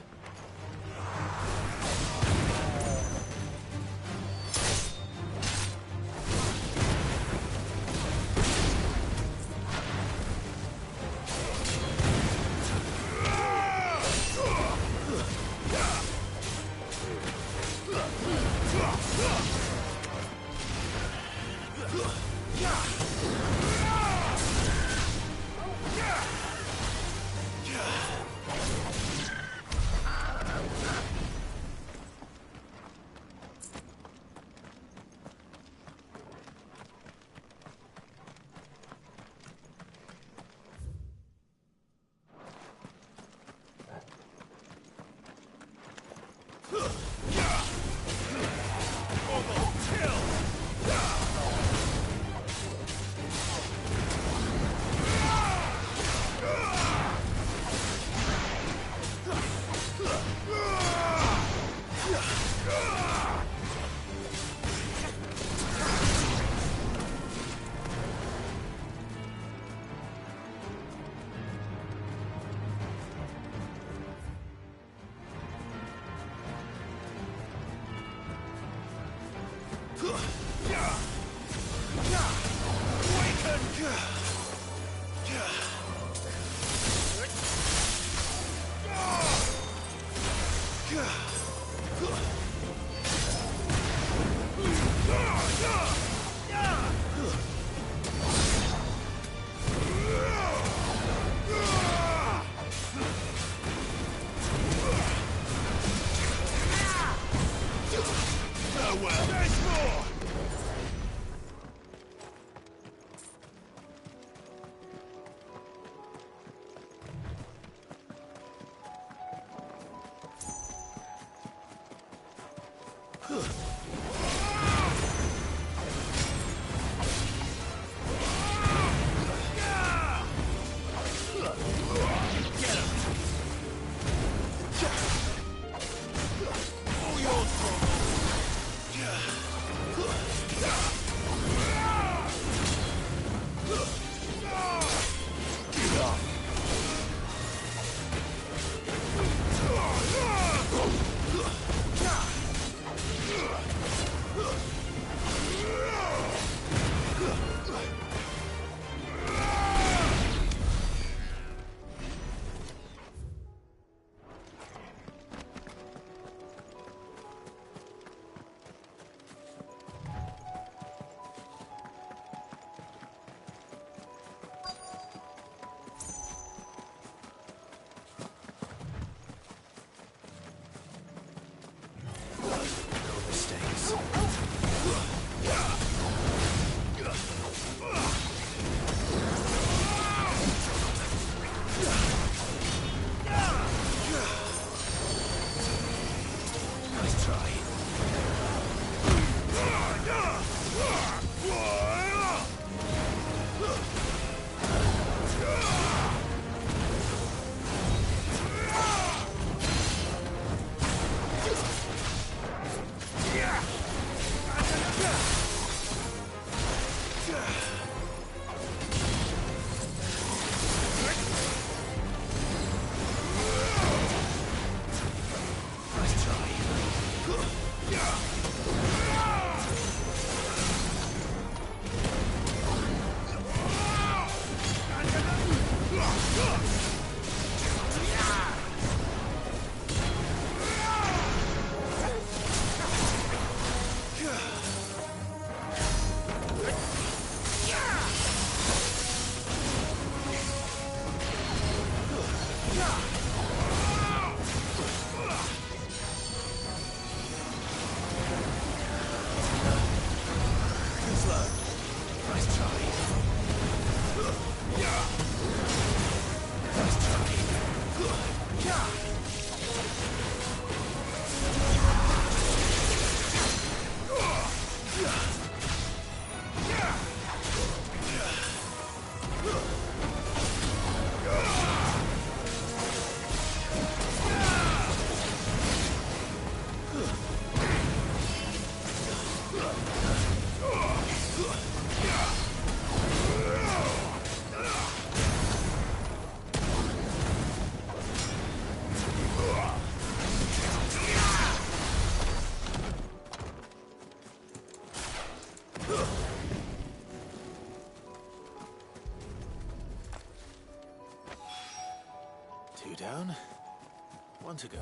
ago.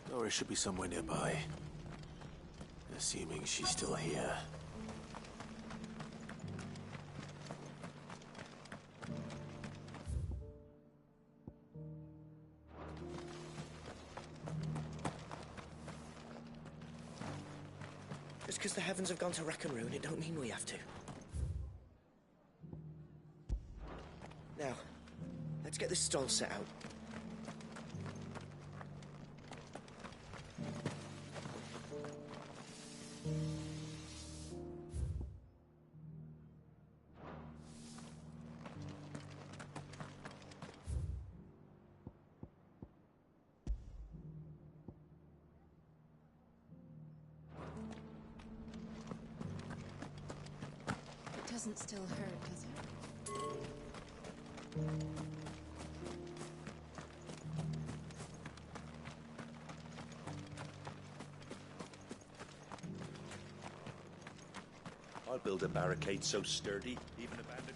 Doris should be somewhere nearby. Assuming she's still here. Just because the heavens have gone to wreck and ruin, it don't mean we have to. Now, let's get this stall set out. Doesn't still hurt, does it? I'll build a barricade so sturdy, even a bandicoot.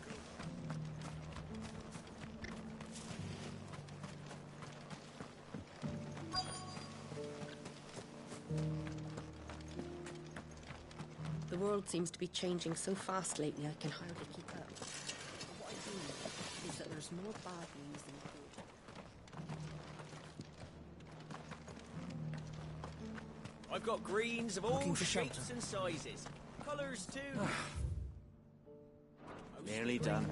The world seems to be changing so fast lately, I can hardly keep up. But what I do know is that there's more bad news than good. I've got greens of all Looking for shapes shelter. and sizes. Colours too. Nearly done.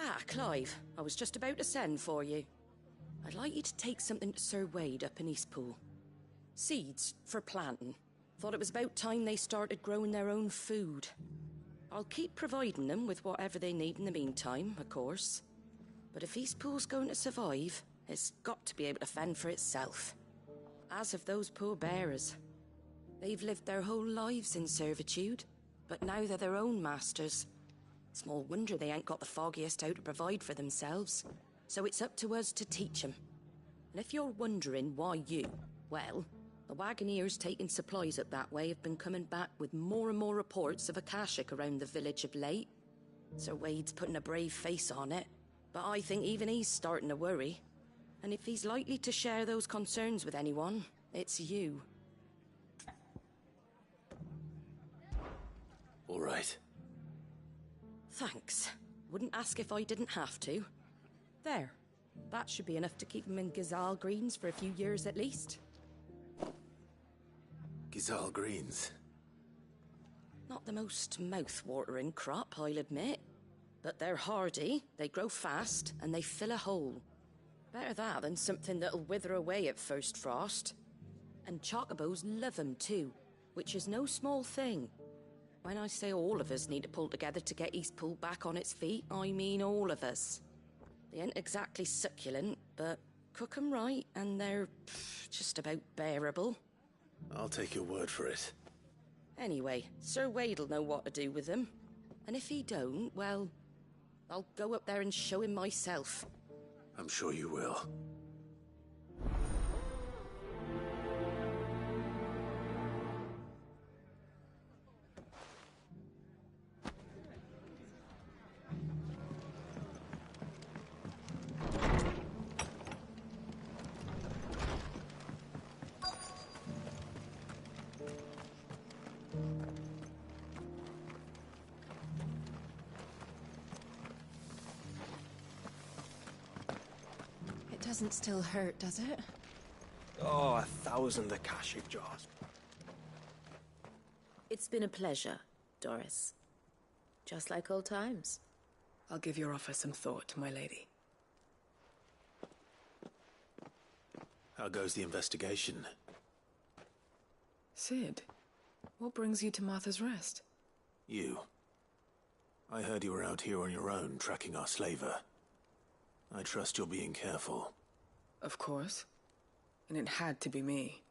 Ah, Clive, I was just about to send for you. I'd like you to take something to Sir Wade up in Eastpool. Seeds for planting. Thought it was about time they started growing their own food. I'll keep providing them with whatever they need in the meantime, of course. But if Eastpool's going to survive, it's got to be able to fend for itself. As of those poor bearers. They've lived their whole lives in servitude, but now they're their own masters. Small wonder they ain't got the foggiest how to provide for themselves. So it's up to us to teach them. And if you're wondering why you, well, the wagoneers taking supplies up that way have been coming back with more and more reports of Akashic around the village of late. Sir Wade's putting a brave face on it, but I think even he's starting to worry. And if he's likely to share those concerns with anyone, it's you. All right. Thanks. Wouldn't ask if I didn't have to. There. That should be enough to keep him in Gazal Greens for a few years at least. Gazal Greens. Not the most mouth-watering crop, I'll admit. But they're hardy, they grow fast, and they fill a hole. Better that than something that'll wither away at first frost. And chocobos love them too, which is no small thing. When I say all of us need to pull together to get Eastpool back on its feet, I mean all of us. They ain't exactly succulent, but cook 'em right and they're just about bearable. I'll take your word for it. Anyway, Sir Wade'll know what to do with them. And if he don't, well, I'll go up there and show him myself. I'm sure you will. doesn't still hurt, does it? Oh, 1,000 Akashic jars. It's been a pleasure, Doris. Just like old times. I'll give your offer some thought, my lady. How goes the investigation? Sid, what brings you to Martha's Rest? You. I heard you were out here on your own, tracking our slaver. I trust you're being careful. Of course. And it had to be me.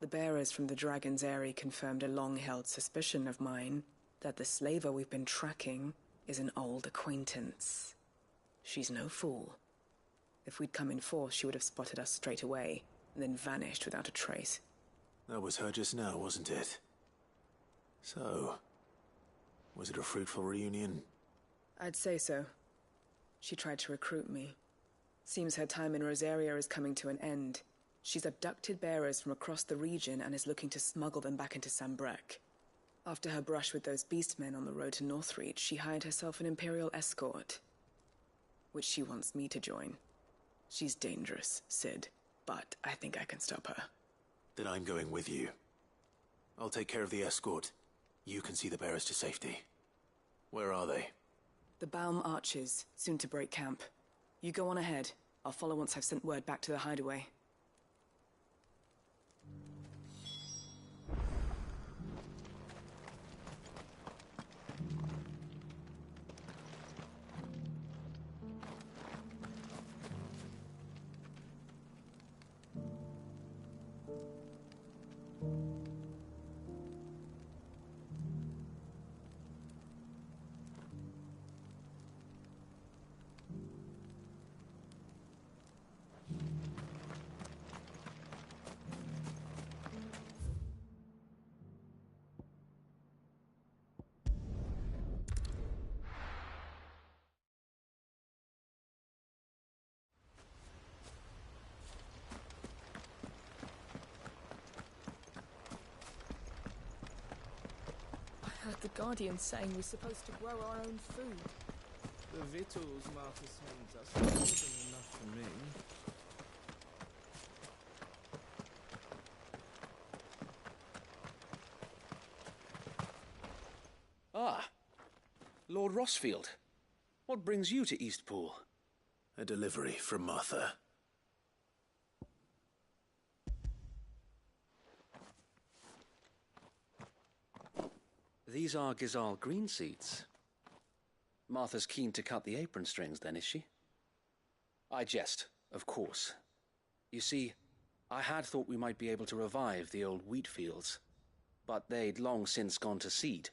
The bearers from the Dragon's Eyrie confirmed a long-held suspicion of mine that the slaver we've been tracking is an old acquaintance. She's no fool. If we'd come in force, she would have spotted us straight away, and then vanished without a trace. That was her just now, wasn't it? So, was it a fruitful reunion? I'd say so. She tried to recruit me. Seems her time in Rosaria is coming to an end. She's abducted bearers from across the region and is looking to smuggle them back into Sambrec. After her brush with those beastmen on the road to Northreach, she hired herself an Imperial escort, which she wants me to join. She's dangerous, Sid, but I think I can stop her. Then I'm going with you. I'll take care of the escort. You can see the bearers to safety. Where are they? The Baum Archers, soon to break camp. You go on ahead. I'll follow once I've sent word back to the hideaway. I heard the Guardian saying we're supposed to grow our own food. The victuals Martha sends us are more than enough for me. Ah, Lord Rossfield. What brings you to Eastpool? A delivery from Martha. These are Gizal green seeds. Martha's keen to cut the apron strings, then, is she? I jest, of course. You see, I had thought we might be able to revive the old wheat fields, but they'd long since gone to seed,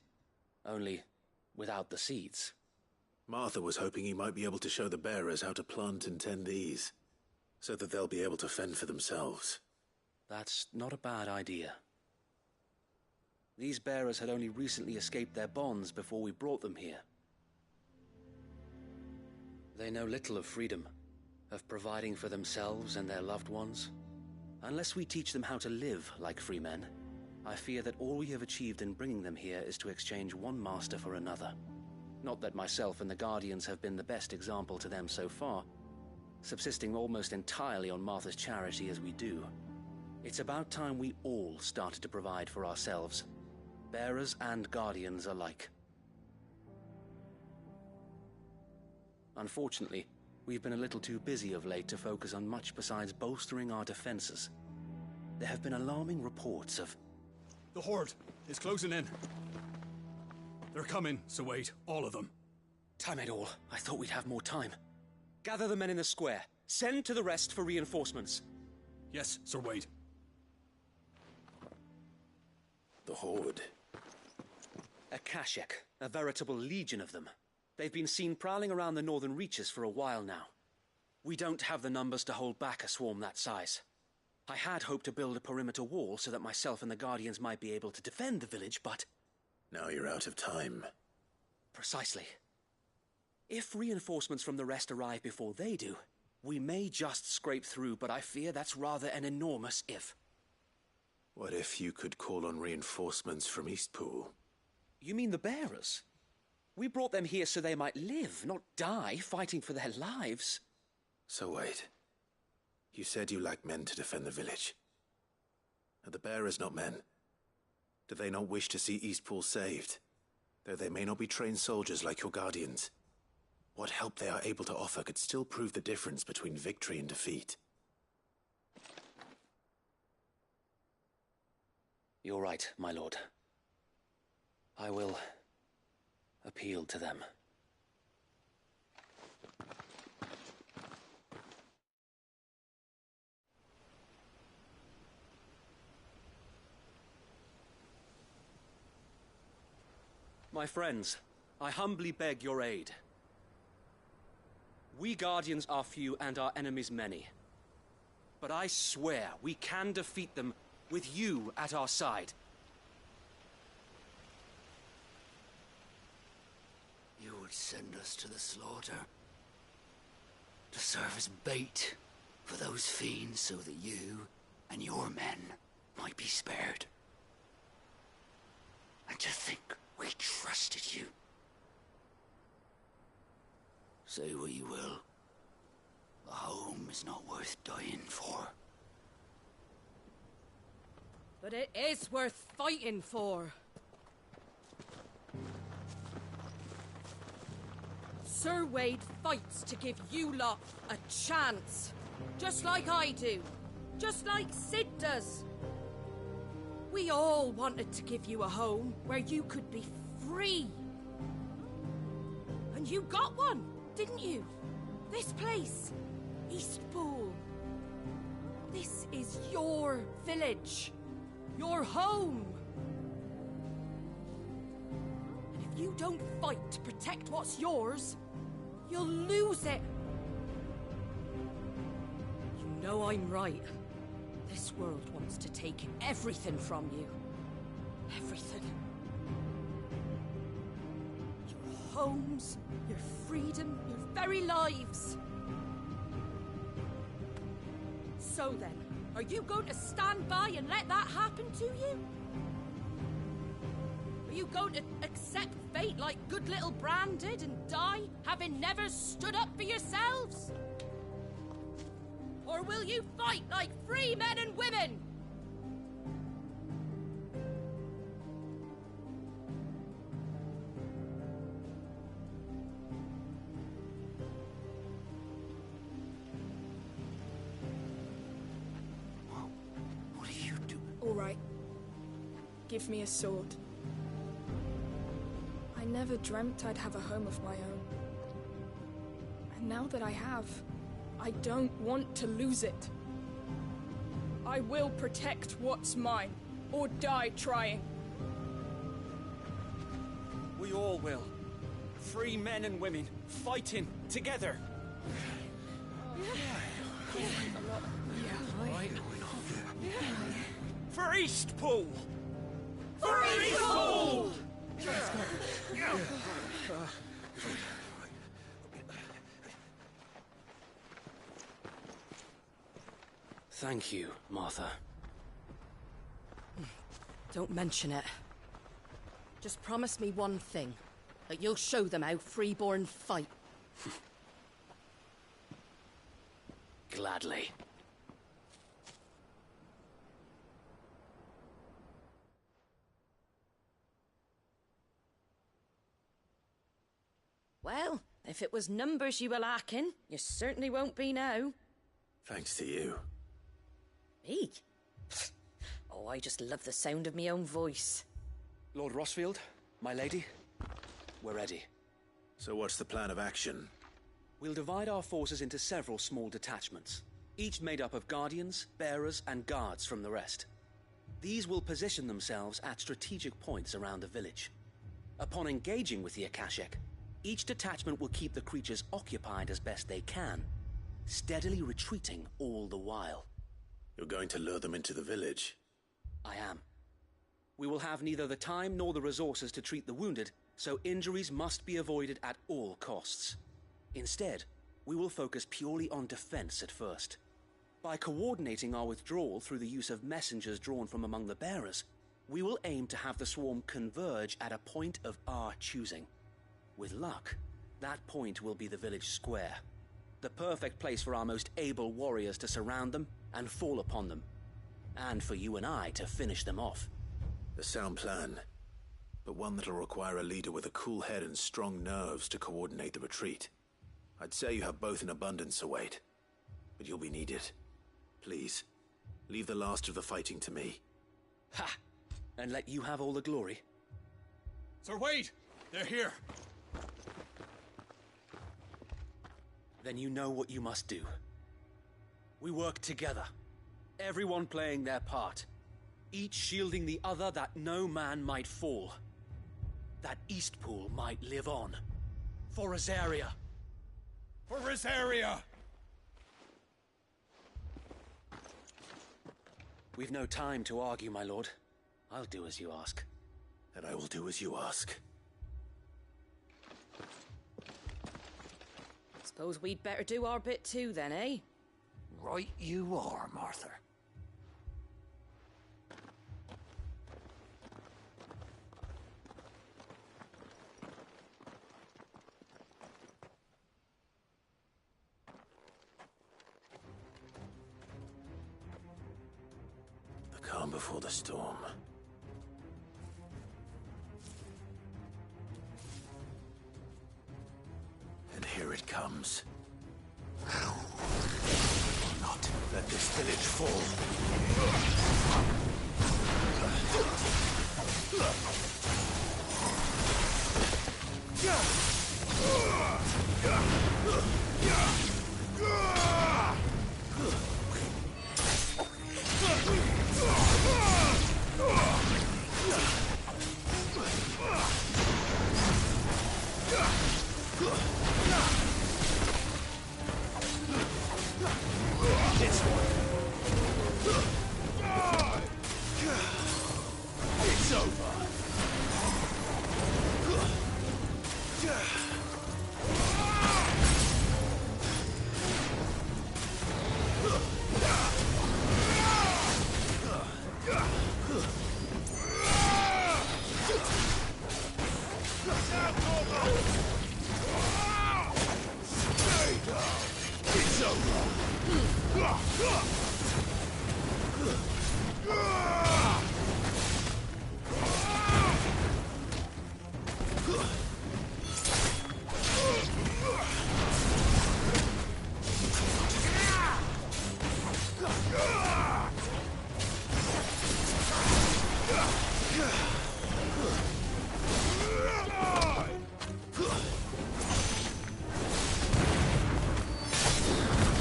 only without the seeds. Martha was hoping he might be able to show the bearers how to plant and tend these, so that they'll be able to fend for themselves. That's not a bad idea. These bearers had only recently escaped their bonds before we brought them here. They know little of freedom, of providing for themselves and their loved ones. Unless we teach them how to live like free men, I fear that all we have achieved in bringing them here is to exchange one master for another. Not that myself and the Guardians have been the best example to them so far, subsisting almost entirely on Martha's charity as we do. It's about time we all started to provide for ourselves, bearers and Guardians alike. Unfortunately, we've been a little too busy of late to focus on much besides bolstering our defenses. There have been alarming reports of... The Horde is closing in. They're coming, so wait, all of them. Time it all. I thought we'd have more time. Gather the men in the square. Send to the rest for reinforcements. Yes, Sir Wade. The Horde. Akashic, a veritable legion of them. They've been seen prowling around the northern reaches for a while now. We don't have the numbers to hold back a swarm that size. I had hoped to build a perimeter wall so that myself and the Guardians might be able to defend the village, but... Now you're out of time. Precisely. If reinforcements from the rest arrive before they do, we may just scrape through, but I fear that's rather an enormous if. What if you could call on reinforcements from Eastpool? You mean the bearers? We brought them here so they might live, not die, fighting for their lives. So wait. You said you lack men to defend the village. Are the bearers not men? Do they not wish to see Eastpool saved? Though they may not be trained soldiers like your guardians, what help they are able to offer could still prove the difference between victory and defeat. You're right, my lord. I will appeal to them. My friends, I humbly beg your aid. We Guardians are few and our enemies many. But I swear we can defeat them with you at our side. You would send us to the slaughter, to serve as bait for those fiends so that you and your men might be spared. And to think we trusted you. Say what you will, a home is not worth dying for. But it is worth fighting for. Sir Wade fights to give you lot a chance. Just like I do. Just like Sid does. We all wanted to give you a home where you could be free. And you got one, didn't you? This place, Eastpool. This is your village. Your home. And if you don't fight to protect what's yours, you'll lose it. You know I'm right. This world wants to take everything from you. Everything. Your homes, your freedom, your very lives. So then, are you going to stand by and let that happen to you? Are you going to accept fate like good little Bran did and die, having never stood up for yourselves? Or will you fight like free men and women? What are you doing? All right. Give me a sword. I never dreamt I'd have a home of my own. And now that I have, I don't want to lose it. I will protect what's mine, or die trying. We all will. Free men and women, fighting together. For Eastpool! For Eastpool! Thank you, Martha. Don't mention it. Just promise me one thing. That you'll show them how freeborn fight. Gladly. Well, if it was numbers you were lacking, you certainly won't be now. Thanks to you. Me? Oh, I just love the sound of my own voice. Lord Rossfield, my lady, we're ready. So what's the plan of action? We'll divide our forces into several small detachments, each made up of guardians, bearers, and guards from the rest. These will position themselves at strategic points around the village. Upon engaging with the Akashic, each detachment will keep the creatures occupied as best they can, steadily retreating all the while. You're going to lure them into the village? I am. We will have neither the time nor the resources to treat the wounded, so injuries must be avoided at all costs. Instead, we will focus purely on defense at first. By coordinating our withdrawal through the use of messengers drawn from among the bearers, we will aim to have the swarm converge at a point of our choosing. With luck, that point will be the village square. The perfect place for our most able warriors to surround them and fall upon them. And for you and I to finish them off. A sound plan, but one that'll require a leader with a cool head and strong nerves to coordinate the retreat. I'd say you have both in abundance, Sir Wade, but you'll be needed. Please, leave the last of the fighting to me. Ha! And let you have all the glory. Sir Wade! They're here! Then you know what you must do. We work together, everyone playing their part, each shielding the other that no man might fall, that Eastpool might live on. For Rosaria! For Rosaria! We've no time to argue, my lord. I'll do as you ask. And I will do as you ask. Suppose we'd better do our bit too, then, eh? Right you are, Martha. The calm before the storm. And here it comes. Not let this village fall. It's over. It's over.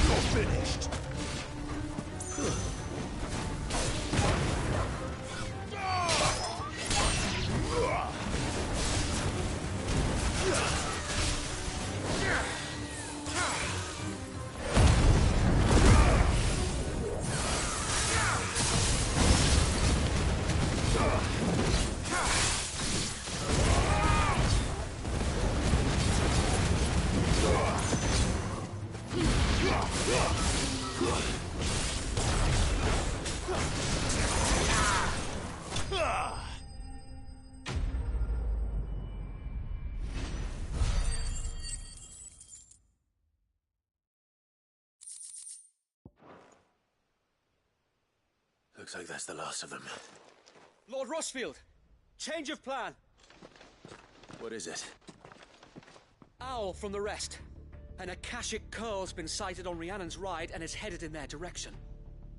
You're finished. Looks like that's the last of them. Lord Rossfield! Change of plan! What is it? Owl from the rest. An Akashic curl's been sighted on Rhiannon's ride and is headed in their direction.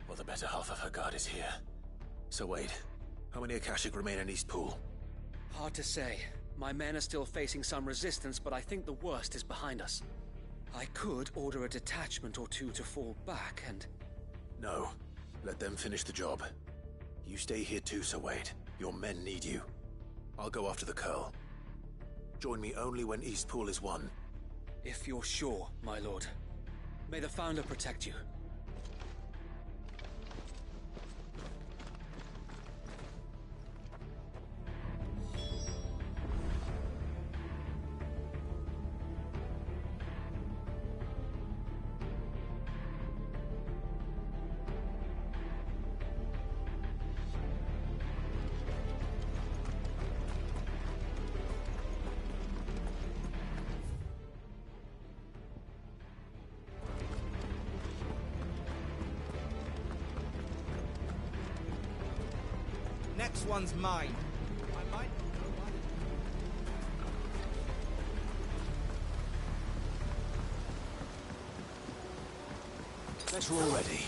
Well, the better half of her guard is here. So wait, how many Akashic remain in Eastpool? Hard to say. My men are still facing some resistance, but I think the worst is behind us. I could order a detachment or two to fall back and... No. Let them finish the job. You stay here too, Sir Wade. Your men need you. I'll go after the Curl. Join me only when Eastpool is won. If you're sure, my lord. May the Founder protect you. Next one's mine. I might... Guess we're all ready.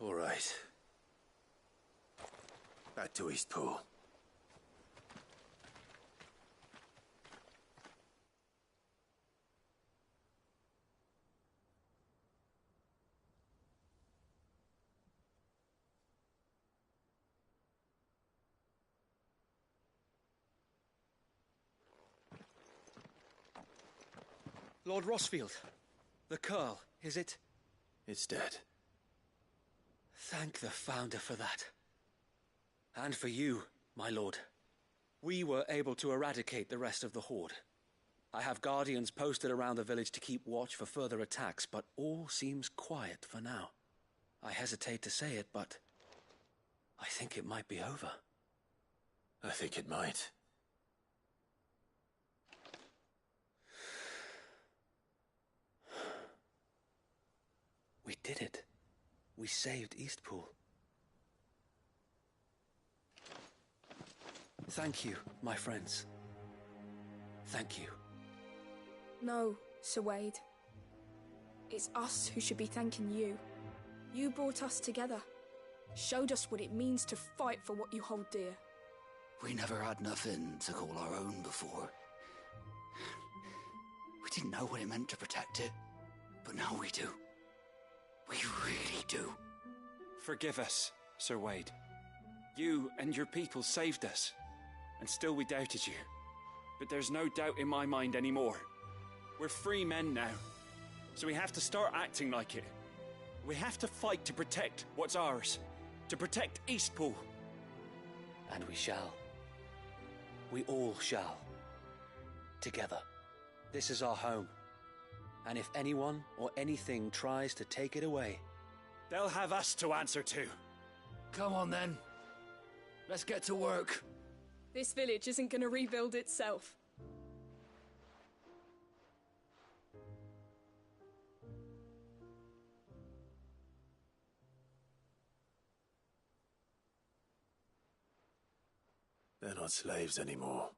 All right. Back to Eastpool. Lord Rossfield, the Curl, is it? It's dead. Thank the Founder for that. And for you, my lord. We were able to eradicate the rest of the Horde. I have guardians posted around the village to keep watch for further attacks, but all seems quiet for now. I hesitate to say it, but I think it might be over. I think it might. We did it. We saved Eastpool. Thank you, my friends. Thank you. No, Sir Wade. It's us who should be thanking you. You brought us together. Showed us what it means to fight for what you hold dear. We never had nothing to call our own before. We didn't know what it meant to protect it, but now we do. We really do. Forgive us, Sir Wade. You and your people saved us, and still we doubted you. But there's no doubt in my mind anymore. We're free men now, so we have to start acting like it. We have to fight to protect what's ours, to protect Eastpool. And we shall. We all shall. Together. This is our home. And if anyone or anything tries to take it away, They'll have us to answer to. Come on then. Let's get to work. This village isn't gonna rebuild itself. They're not slaves anymore.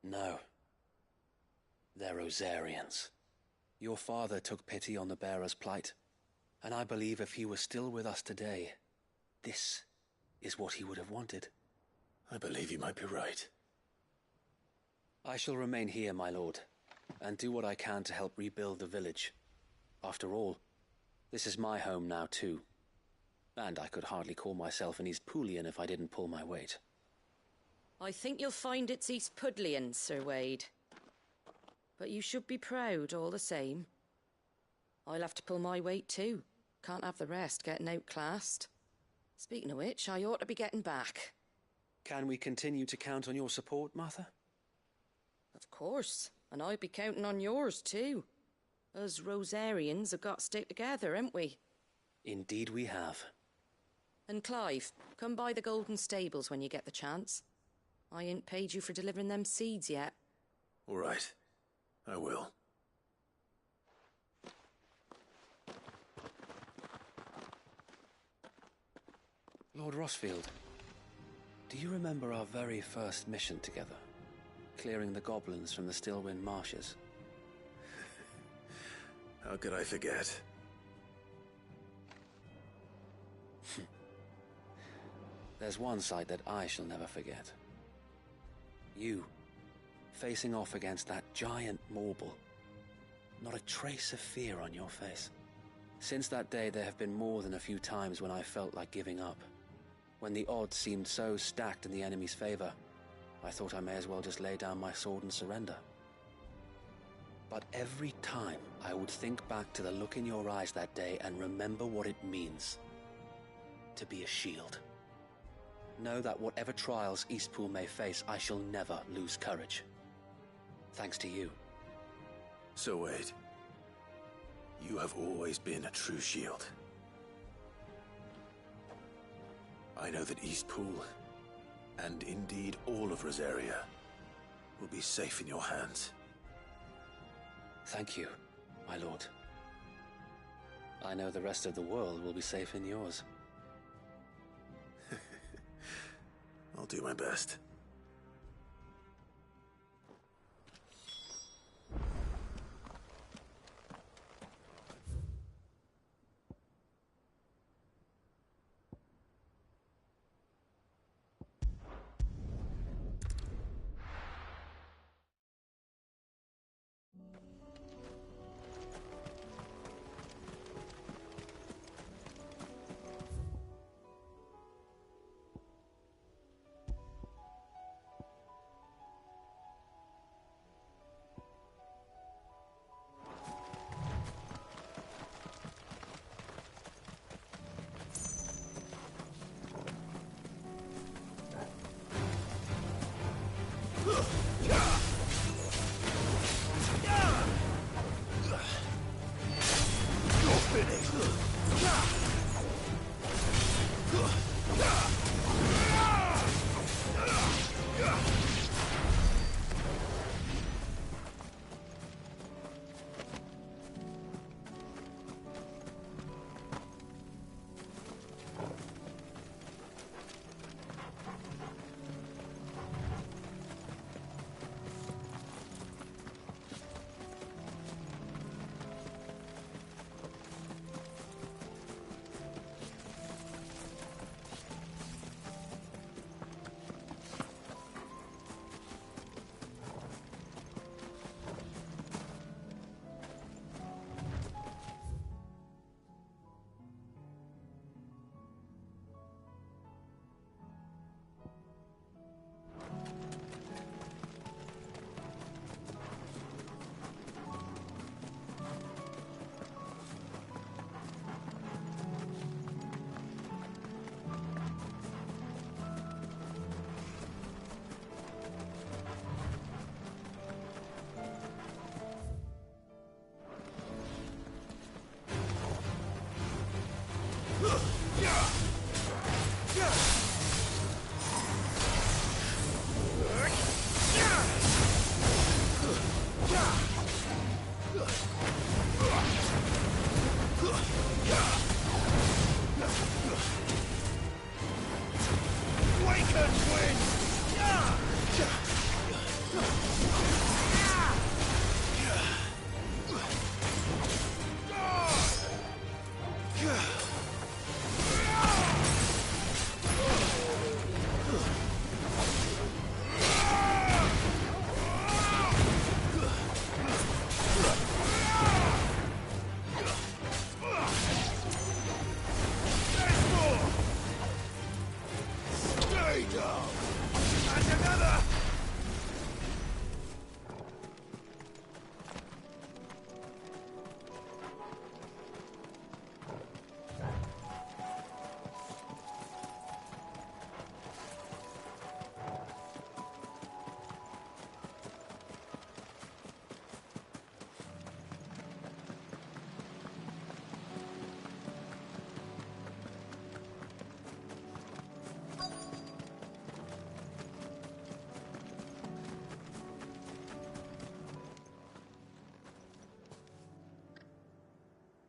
No. They're Rosarians. Your father took pity on the bearer's plight, and I believe if he were still with us today, this is what he would have wanted. I believe you might be right. I shall remain here, my lord, and do what I can to help rebuild the village. After all, this is my home now too. And I could hardly call myself an East Poolian if I didn't pull my weight. I think you'll find it's East Pudlian, Sir Wade. But you should be proud all the same. I'll have to pull my weight too. Can't have the rest getting outclassed. Speaking of which, I ought to be getting back. Can we continue to count on your support, Martha? Of course, and I'll be counting on yours too. Us Rosarians have got to stick together, haven't we? Indeed we have. And Clive, come by the Golden Stables when you get the chance. I ain't paid you for delivering them seeds yet. All right. I will. Lord Rossfield, do you remember our very first mission together? Clearing the goblins from the Stillwind marshes? How could I forget? There's one sight that I shall never forget. You, facing off against that giant Morble. Not a trace of fear on your face. Since that day, there have been more than a few times when I felt like giving up. When the odds seemed so stacked in the enemy's favor, I thought I may as well just lay down my sword and surrender. But every time, I would think back to the look in your eyes that day and remember what it means to be a shield. Know that whatever trials Eastpool may face, I shall never lose courage. Thanks to you. So Wade, you have always been a true shield. I know that Eastpool, and indeed all of Rosaria, will be safe in your hands. Thank you, my lord. I know the rest of the world will be safe in yours. I'll do my best.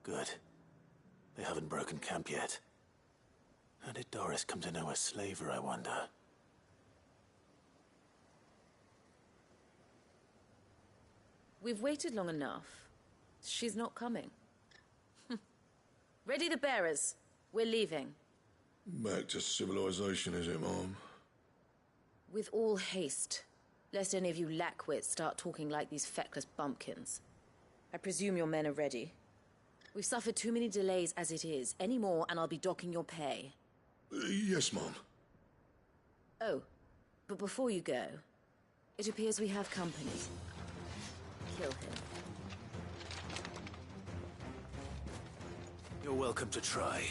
Good. They haven't broken camp yet. How did Doris come to know a slaver, I wonder? We've waited long enough. She's not coming. Ready the bearers. We're leaving. Back to civilization, is it, Mom? With all haste, lest any of you lackwits start talking like these feckless bumpkins. I presume your men are ready. We've suffered too many delays as it is. Any more and I'll be docking your pay. Yes, Mom. Oh, but before you go, it appears we have company. Kill him. You're welcome to try.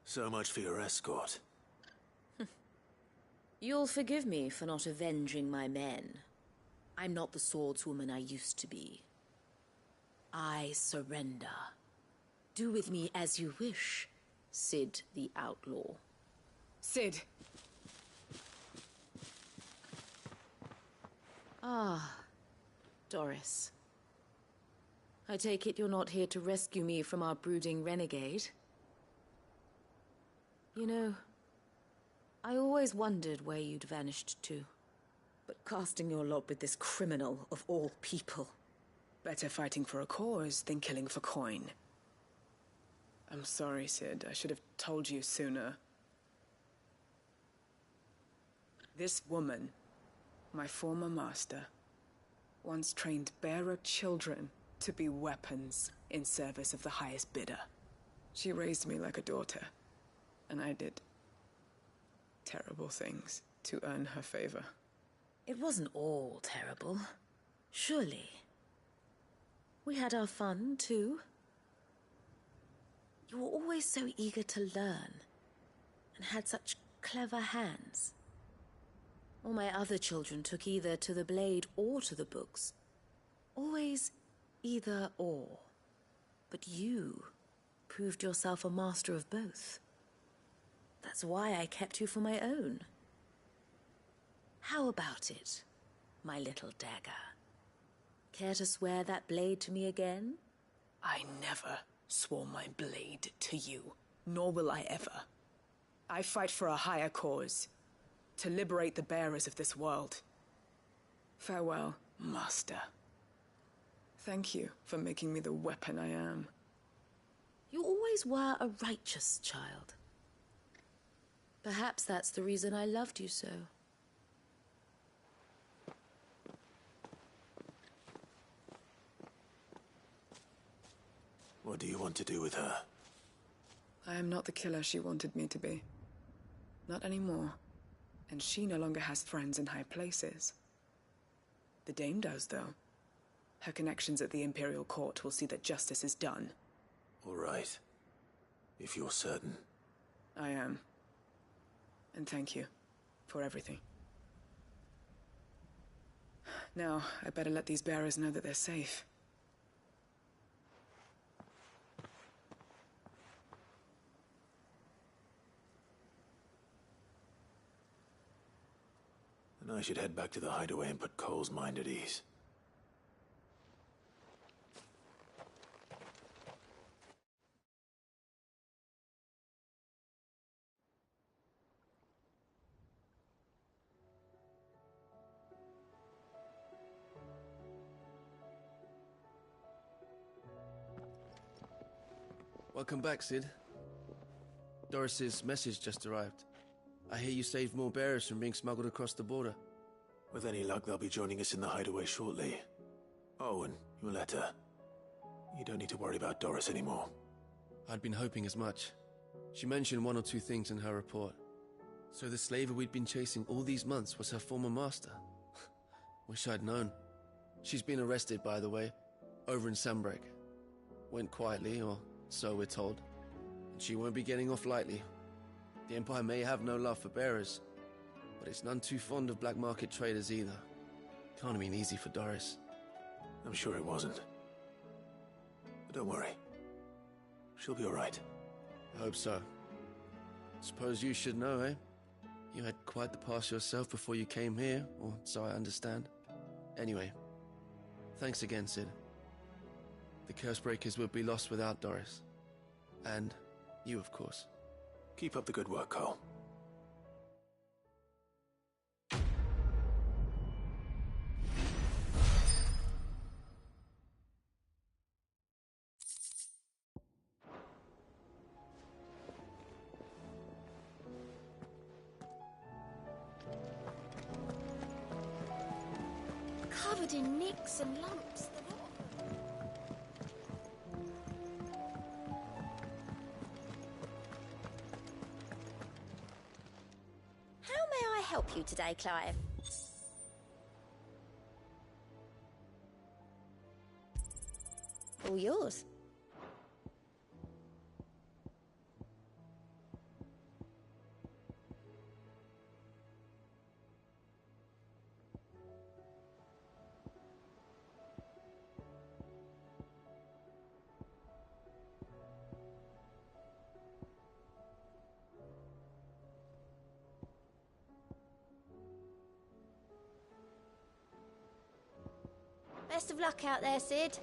So much for your escort. You'll forgive me for not avenging my men. I'm not the swordswoman I used to be. I surrender. Do with me as you wish, Sid the Outlaw. Sid! Ah, Doris. I take it you're not here to rescue me from our brooding renegade? You know, I always wondered where you'd vanished to. But casting your lot with this criminal of all people. Better fighting for a cause than killing for coin. I'm sorry, Sid. I should have told you sooner. This woman, my former master, once trained bearer children to be weapons in service of the highest bidder. She raised me like a daughter. And I did terrible things to earn her favor. It wasn't all terrible, surely. We had our fun, too. You were always so eager to learn, and had such clever hands. All my other children took either to the blade or to the books. Always either or. But you proved yourself a master of both. That's why I kept you for my own. How about it, my little dagger? Care to swear that blade to me again? I never swore my blade to you, nor will I ever. I fight for a higher cause, to liberate the bearers of this world. Farewell, Master. Thank you for making me the weapon I am. You always were a righteous child. Perhaps that's the reason I loved you so. What do you want to do with her? I am not the killer she wanted me to be. Not anymore. And she no longer has friends in high places. The Dame does, though. Her connections at the Imperial Court will see that justice is done. All right. If you're certain. I am. And thank you for everything. Now, I better let these bearers know that they're safe. And I should head back to the hideaway and put Cole's mind at ease. Welcome back, Sid. Doris's message just arrived. I hear you saved more bearers from being smuggled across the border. With any luck, they'll be joining us in the hideaway shortly. Oh, and your letter. You don't need to worry about Doris anymore. I'd been hoping as much. She mentioned one or two things in her report. So the slaver we'd been chasing all these months was her former master. Wish I'd known. She's been arrested, by the way, over in Sambrek. Went quietly, or so we're told. And she won't be getting off lightly. The Empire may have no love for bearers, but it's none too fond of black market traders either. Can't have been easy for Doris. I'm sure it wasn't. But don't worry. She'll be all right. I hope so. Suppose you should know, eh? You had quite the past yourself before you came here, or so I understand. Anyway, thanks again, Sid. The Cursebreakers would be lost without Doris. And you, of course. Keep up the good work, Cole. Covered in nicks and lumps. How may I help you today, Clive? All yours. Best of luck out there, Sid.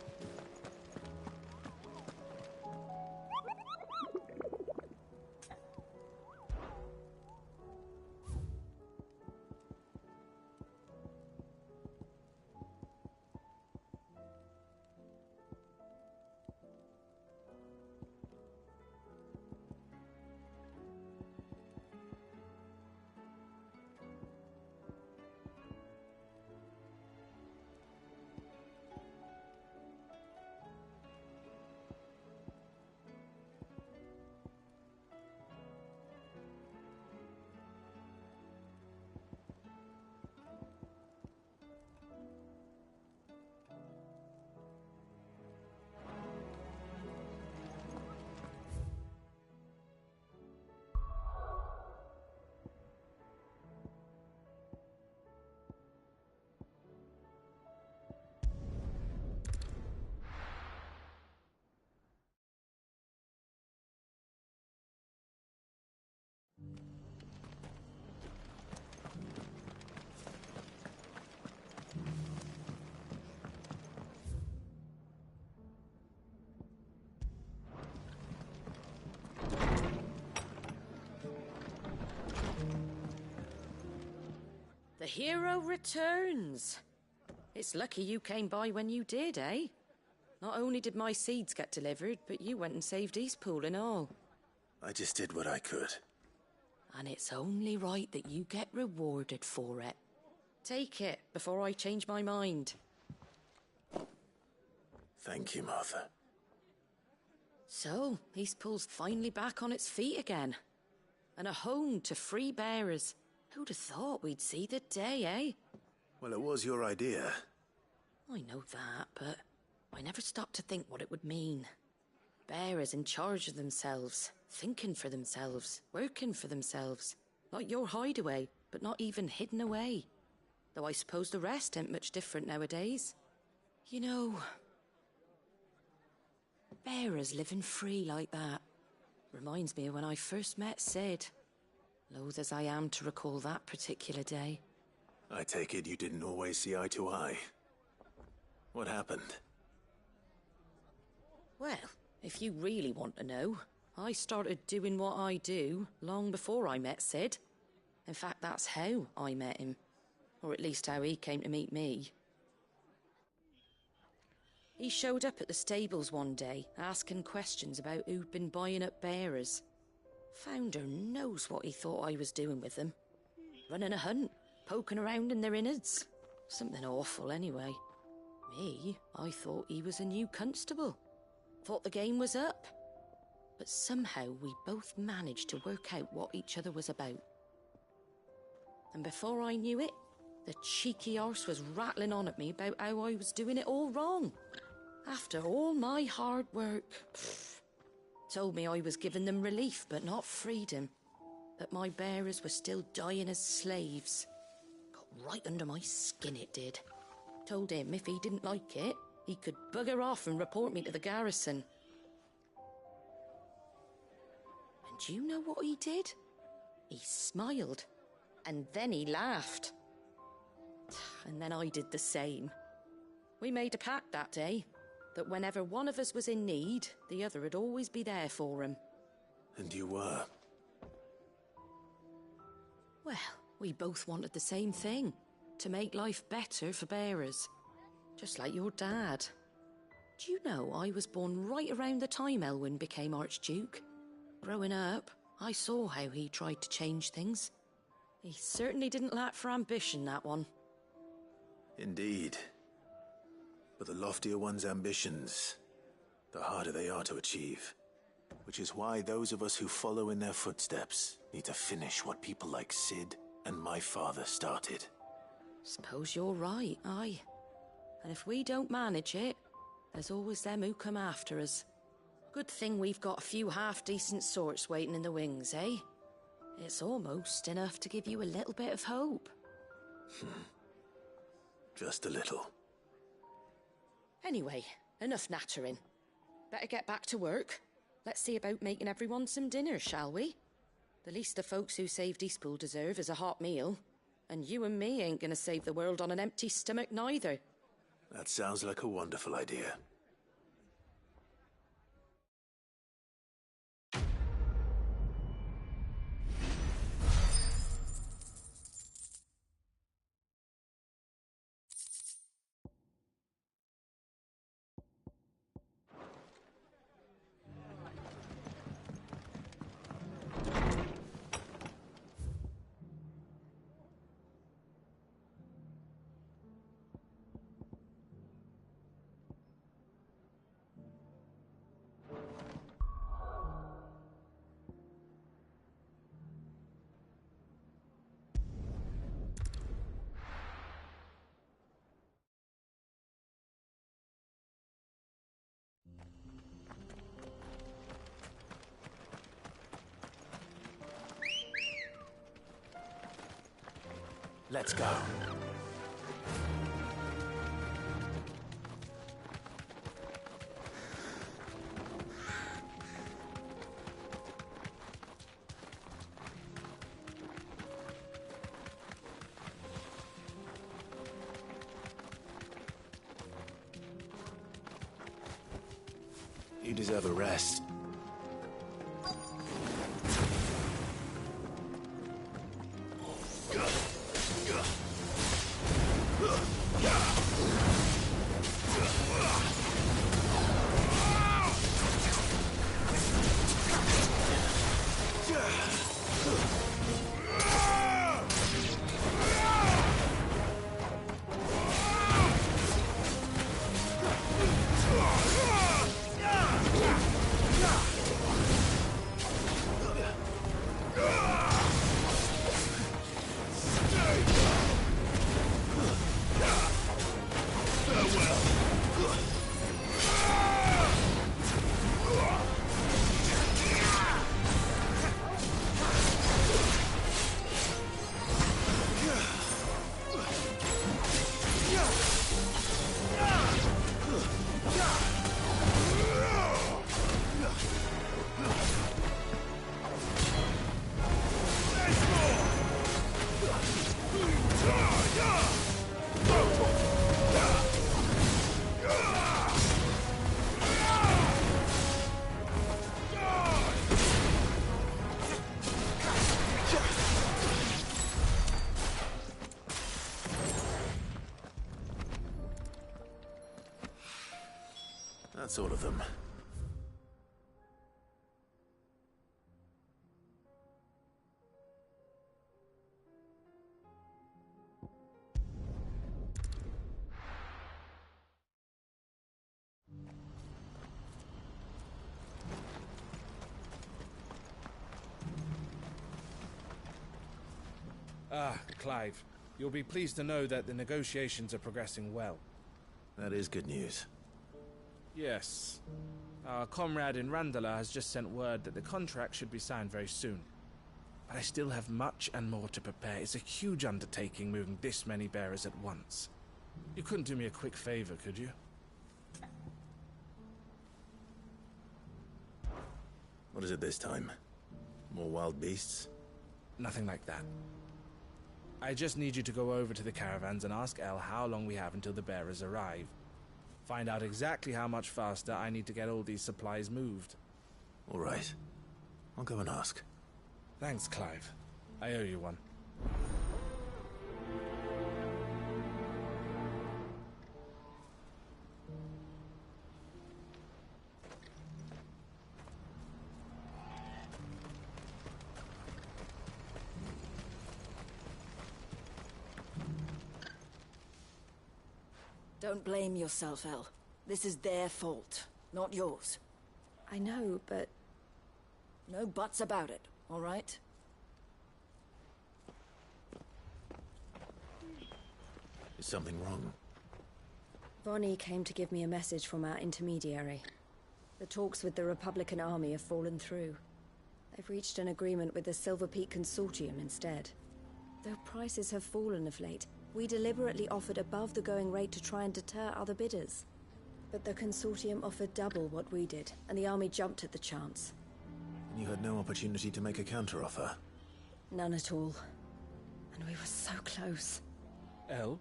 The hero returns. It's lucky you came by when you did, eh? Not only did my seeds get delivered, but you went and saved Eastpool and all. I just did what I could. And it's only right that you get rewarded for it. Take it before I change my mind. Thank you, Martha. So, Eastpool's finally back on its feet again. And a home to free bearers. Who'd have thought we'd see the day, eh? Well, it was your idea. I know that, but I never stopped to think what it would mean. Bearers in charge of themselves, thinking for themselves, working for themselves. Like your hideaway, but not even hidden away. Though I suppose the rest ain't much different nowadays. You know, bearers living free like that reminds me of when I first met Sid. Loath as I am to recall that particular day. I take it you didn't always see eye to eye. What happened? Well, if you really want to know, I started doing what I do long before I met Sid. In fact, that's how I met him. Or at least how he came to meet me. He showed up at the stables one day, asking questions about who'd been buying up bearers. Founder knows what he thought I was doing with them. Running a hunt, poking around in their innards. Something awful anyway. Me, I thought he was a new constable. Thought the game was up. But somehow we both managed to work out what each other was about. And before I knew it, the cheeky arse was rattling on at me about how I was doing it all wrong. After all my hard work. Told me I was giving them relief, but not freedom. That my bearers were still dying as slaves. Got right under my skin, it did. Told him if he didn't like it, he could bugger off and report me to the garrison. And do you know what he did? He smiled. And then he laughed. And then I did the same. We made a pact that day, that whenever one of us was in need, the other would always be there for him. And you were? Well, we both wanted the same thing. To make life better for bearers. Just like your dad. Do you know I was born right around the time Elwyn became Archduke? Growing up, I saw how he tried to change things. He certainly didn't lack for ambition, that one. Indeed. But the loftier one's ambitions, the harder they are to achieve. Which is why those of us who follow in their footsteps need to finish what people like Sid and my father started. Suppose you're right, aye. And if we don't manage it, there's always them who come after us. Good thing we've got a few half-decent sorts waiting in the wings, eh? It's almost enough to give you a little bit of hope. Just a little. Anyway, enough nattering. Better get back to work. Let's see about making everyone some dinner, shall we? The least the folks who saved Eastpool deserve is a hot meal. And you and me ain't gonna save the world on an empty stomach neither. That sounds like a wonderful idea. Let's go. You deserve a rest. That's all of them. Clive, you'll be pleased to know that the negotiations are progressing well. That is good news. Yes. Our comrade in Randala has just sent word that the contract should be signed very soon. But I still have much and more to prepare. It's a huge undertaking moving this many bearers at once. You couldn't do me a quick favor, could you? What is it this time? More wild beasts? Nothing like that. I just need you to go over to the caravans and ask El how long we have until the bearers arrive. Find out exactly how much faster I need to get all these supplies moved. All right. I'll go and ask. Thanks, Clive. I owe you one. Don't blame yourself, El. This is their fault, not yours. I know, but... No buts about it, all right? Is something wrong? Vonnie came to give me a message from our intermediary. The talks with the Republican army have fallen through. They've reached an agreement with the Silver Peak Consortium instead. Though prices have fallen of late, we deliberately offered above the going rate to try and deter other bidders. But the Consortium offered double what we did, and the army jumped at the chance. And you had no opportunity to make a counteroffer? None at all. And we were so close. El?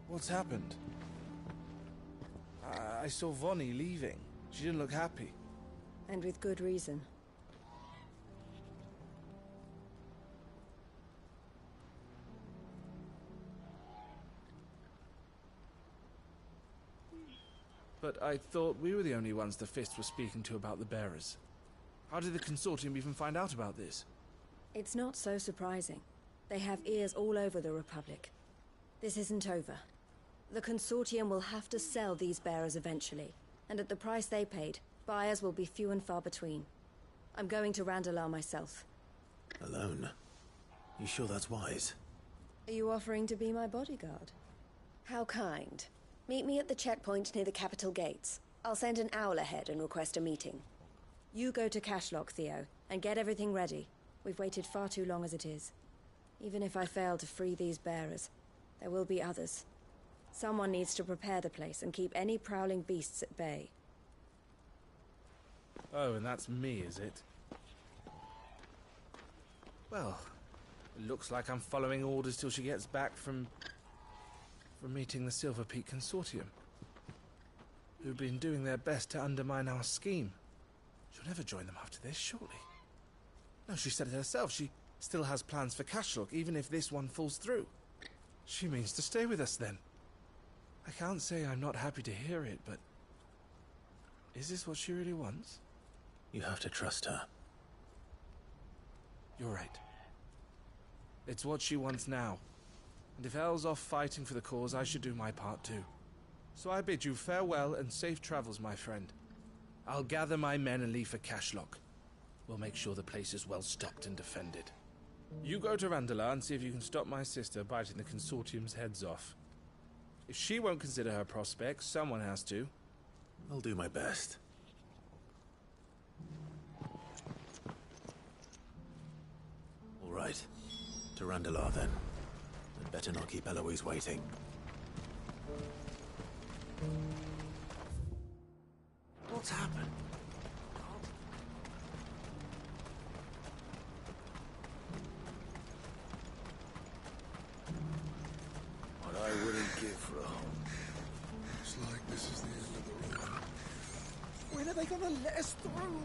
What's happened? I saw Vonnie leaving. She didn't look happy. And with good reason. But I thought we were the only ones the Fist were speaking to about the bearers. How did the Consortium even find out about this? It's not so surprising. They have ears all over the Republic. This isn't over. The Consortium will have to sell these bearers eventually, and at the price they paid, buyers will be few and far between. I'm going to Randalar myself. Alone? You sure that's wise? Are you offering to be my bodyguard? How kind. Meet me at the checkpoint near the capital gates. I'll send an owl ahead and request a meeting. You go to Cashlock, Theo, and get everything ready. We've waited far too long as it is. Even if I fail to free these bearers, there will be others. Someone needs to prepare the place and keep any prowling beasts at bay. Oh, and that's me, is it? Well, it looks like I'm following orders till she gets back from meeting the Silver Peak Consortium, who've been doing their best to undermine our scheme. She'll never join them after this, surely. No, she said it herself. She still has plans for Cashlock, even if this one falls through. She means to stay with us, then. I can't say I'm not happy to hear it, but... is this what she really wants? You have to trust her. You're right. It's what she wants now. And if Elle's off fighting for the cause, I should do my part too. So I bid you farewell and safe travels, my friend. I'll gather my men and leave for Cashlock. We'll make sure the place is well stocked and defended. You go to Randalar and see if you can stop my sister biting the Consortium's heads off. If she won't consider her prospects, someone has to. I'll do my best. All right. To Randalar, then. I'd better not keep Eloise waiting. What's happened? What I wouldn't give for a home. Looks like this is the end of the road. When are they gonna let us through?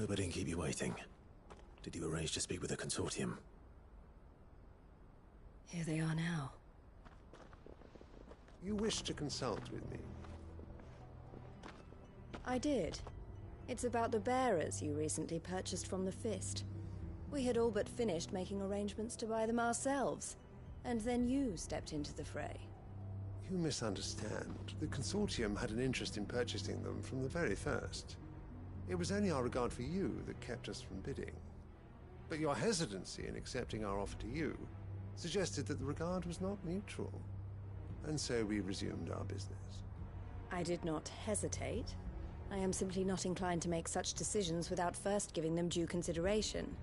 Hope I didn't keep you waiting. Did you arrange to speak with the Consortium? Here they are now. You wish to consult with me? I did. It's about the bearers you recently purchased from the Fist. We had all but finished making arrangements to buy them ourselves, and then you stepped into the fray. You misunderstand. The Consortium had an interest in purchasing them from the very first. It was only our regard for you that kept us from bidding. But your hesitancy in accepting our offer to you suggested that the regard was not mutual. And so we resumed our business. I did not hesitate. I am simply not inclined to make such decisions without first giving them due consideration.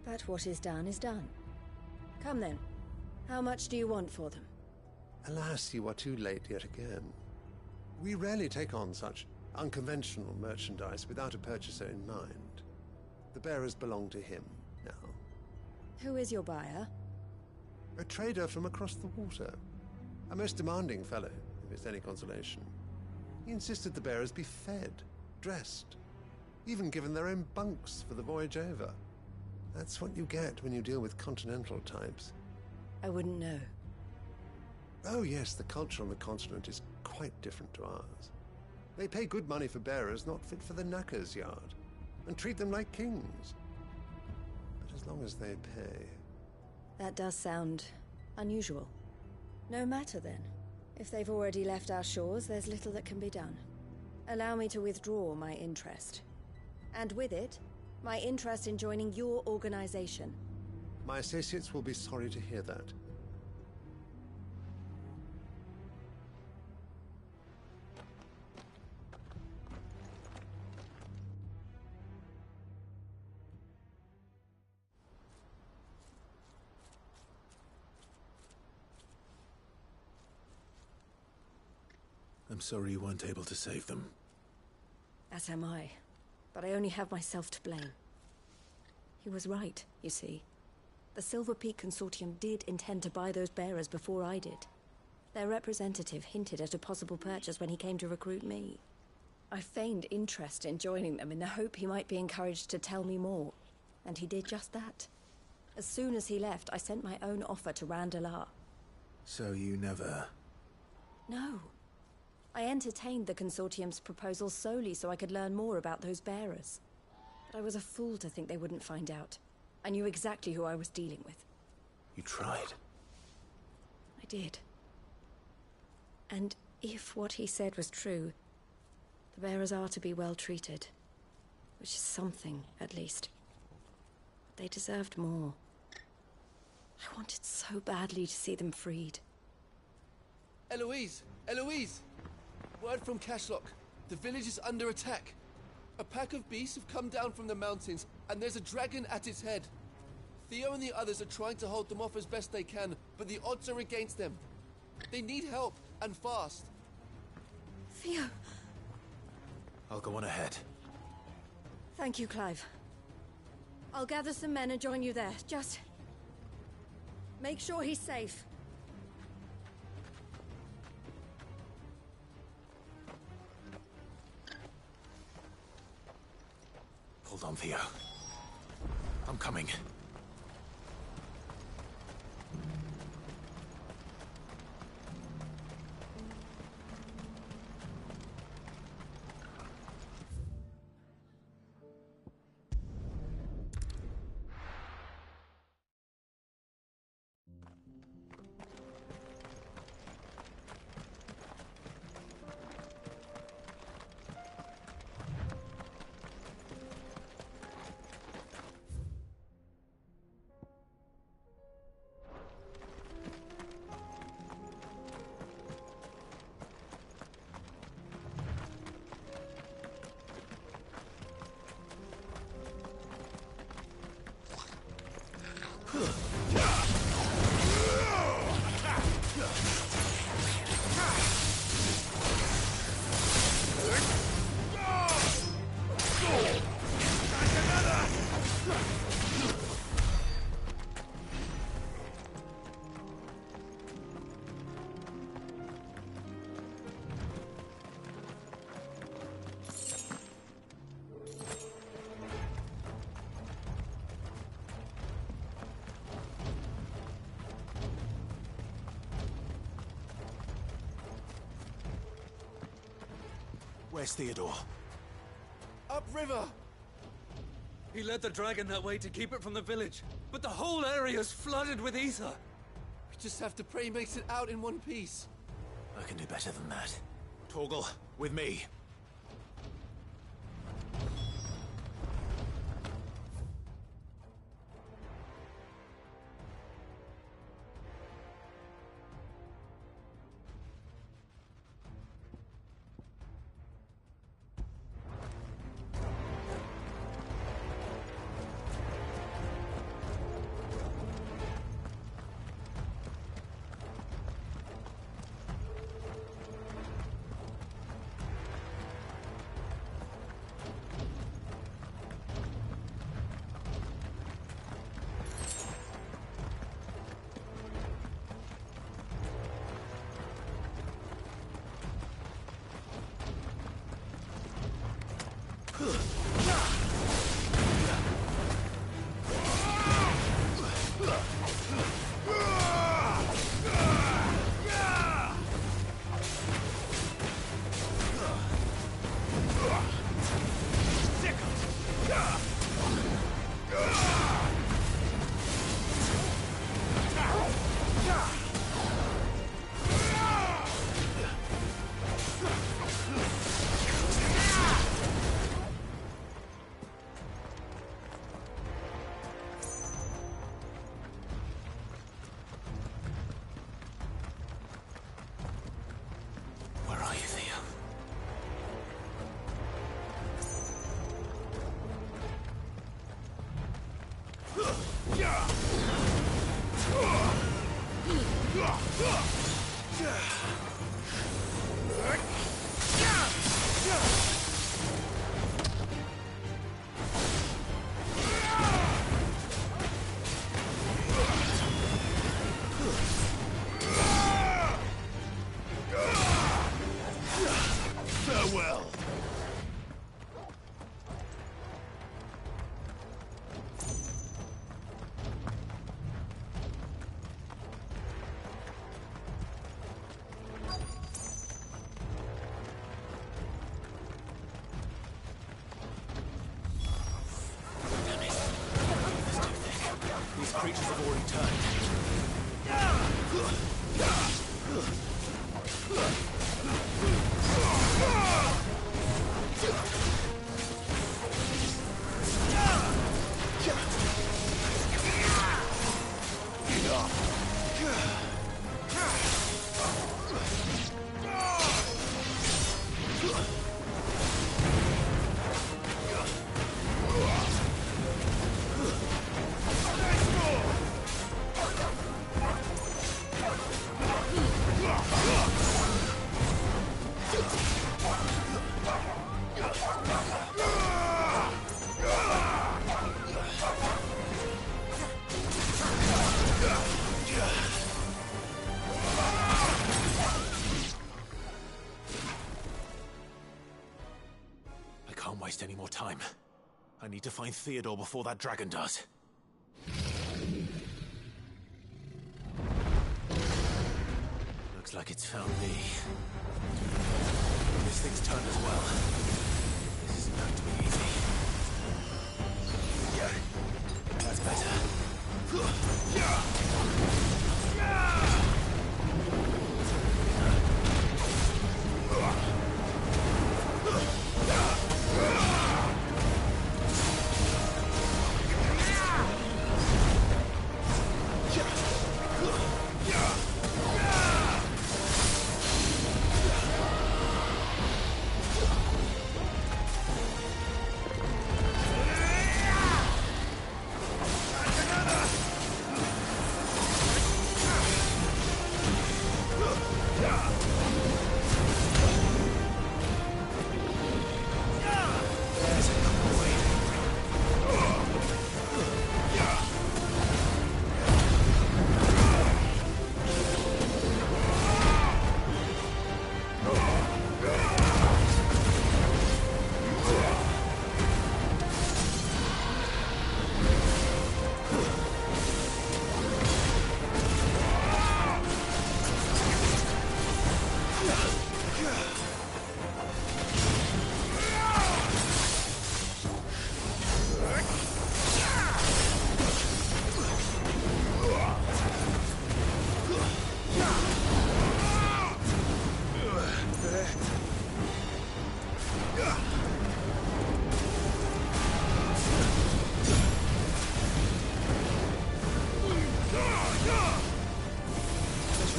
But what is done is done. Come then. How much do you want for them? Alas, you are too late yet again. We rarely take on such unconventional merchandise without a purchaser in mind. The bearers belong to him now. Who is your buyer? A trader from across the water. A most demanding fellow, if it's any consolation. He insisted the bearers be fed, dressed, even given their own bunks for the voyage over. That's what you get when you deal with continental types. I wouldn't know. Oh yes, the culture on the continent is quite different to ours. They pay good money for bearers not fit for the knacker's yard, and treat them like kings. But as long as they pay... That does sound unusual. No matter then. If they've already left our shores, there's little that can be done. Allow me to withdraw my interest. And with it, my interest in joining your organization. My associates will be sorry to hear that. I'm sorry you weren't able to save them. As am I. But I only have myself to blame. He was right, you see. The Silver Peak Consortium did intend to buy those bearers before I did. Their representative hinted at a possible purchase when he came to recruit me. I feigned interest in joining them in the hope he might be encouraged to tell me more. And he did just that. As soon as he left, I sent my own offer to Randalar. So you never... No. I entertained the Consortium's proposal solely so I could learn more about those bearers. But I was a fool to think they wouldn't find out. I knew exactly who I was dealing with. You tried. I did. And if what he said was true, the bearers are to be well treated. Which is something, at least. They deserved more. I wanted so badly to see them freed. Eloise! Eloise! Word from Cashlock. The village is under attack. A pack of beasts have come down from the mountains, and there's a dragon at its head. Theo and the others are trying to hold them off as best they can, but the odds are against them. They need help, and fast. Theo! I'll go on ahead. Thank you, Clive. I'll gather some men and join you there. Just... make sure he's safe. Hold on, Theo. I'm coming. Where's Theodore? Upriver! He led the dragon that way to keep it from the village, but the whole area's flooded with ether. We just have to pray he makes it out in one piece. I can do better than that. Torgal, with me. Farewell. These creatures have already turned. Waste any more time. I need to find Theodore before that dragon does. Looks like it's found me. This thing's turned as well. This isn't going to be easy. Yeah, that's better.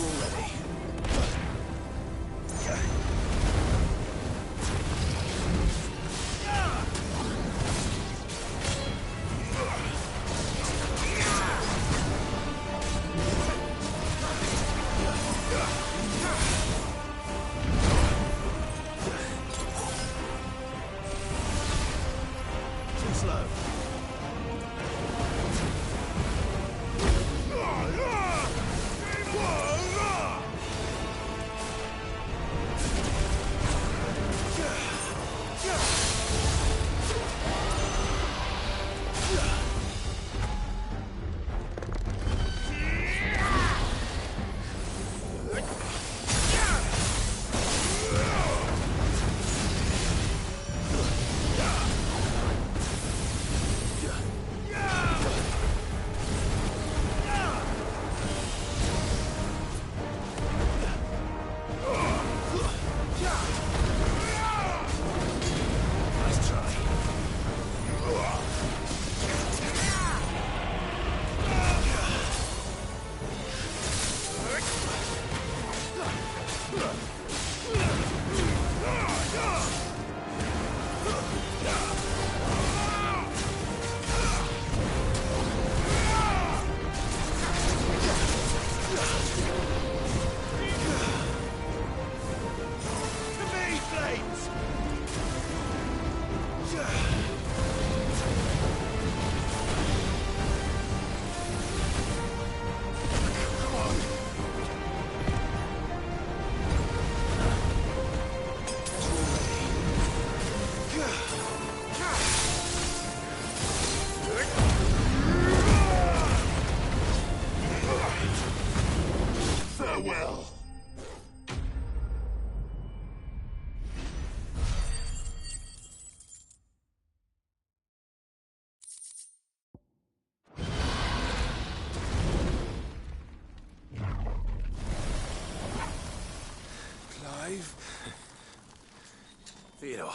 already. Too slow. Nice try. To me, flames! Come on. Farewell. Clive? Theodore,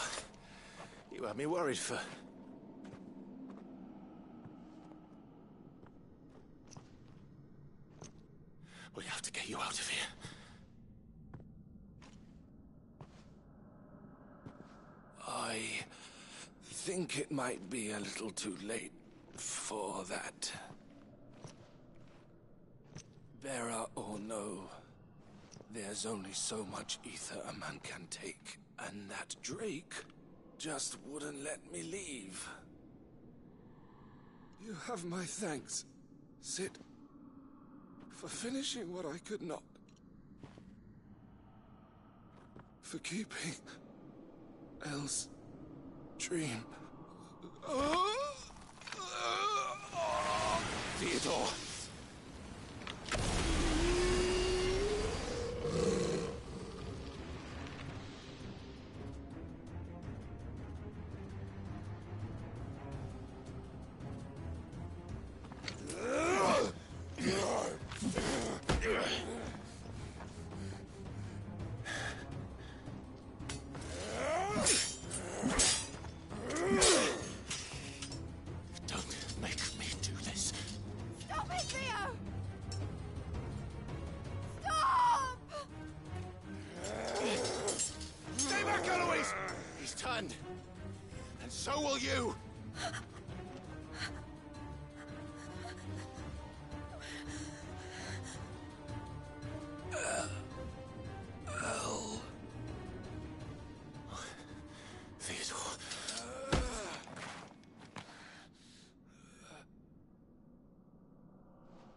you had me worried for... We have to get you out of here. I think it might be a little too late for that. Bearer or no, there's only so much ether a man can take, and that Drake just wouldn't let me leave. You have my thanks, Sid, for finishing what I could not. For keeping Elle's dream. Theodore! Don't make me do this. Stop it, Theo! Stop! Stay back, Eloise! He's turned. And so will you! Theodore.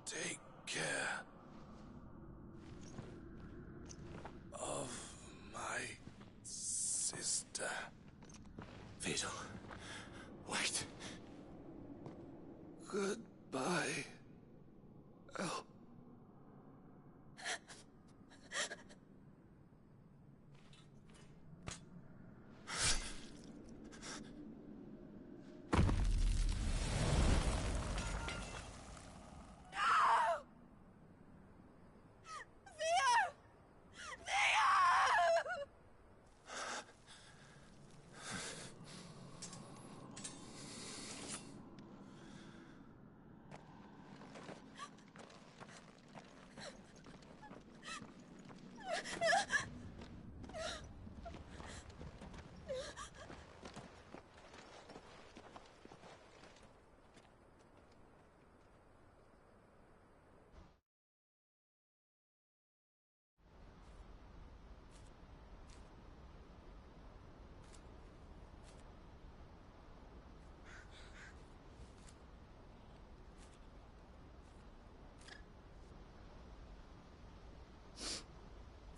Take care of my sister. Theodore, wait.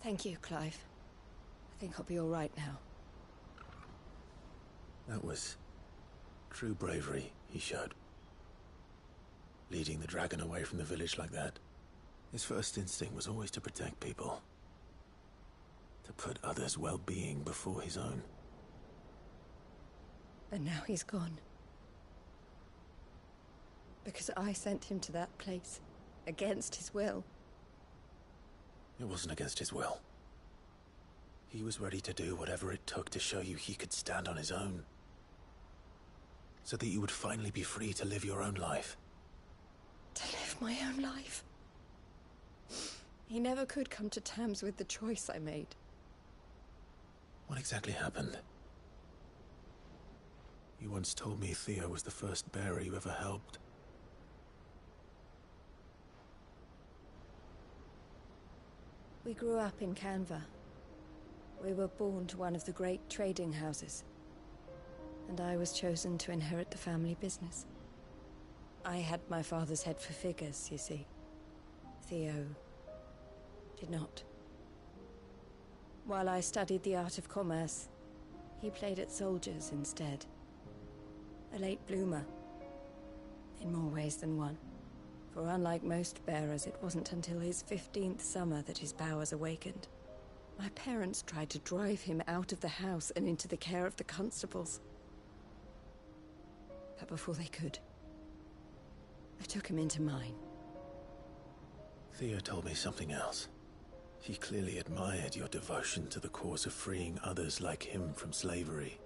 Thank you, Clive. I think I'll be all right now. That was true bravery he showed. Leading the dragon away from the village like that. His first instinct was always to protect people. To put others' well-being before his own. And now he's gone. Because I sent him to that place, against his will. It wasn't against his will. He was ready to do whatever it took to show you he could stand on his own. So that you would finally be free to live your own life. To live my own life? He never could come to terms with the choice I made. What exactly happened? You once told me Theo was the first bearer you ever helped. We grew up in Canva. We were born to one of the great trading houses. And I was chosen to inherit the family business. I had my father's head for figures, you see. Theo did not. While I studied the art of commerce, he played at soldiers instead. A late bloomer, in more ways than one. For unlike most bearers, it wasn't until his 15th summer that his powers awakened. My parents tried to drive him out of the house and into the care of the constables. But before they could, I took him into mine. Theo told me something else. He clearly admired your devotion to the cause of freeing others like him from slavery.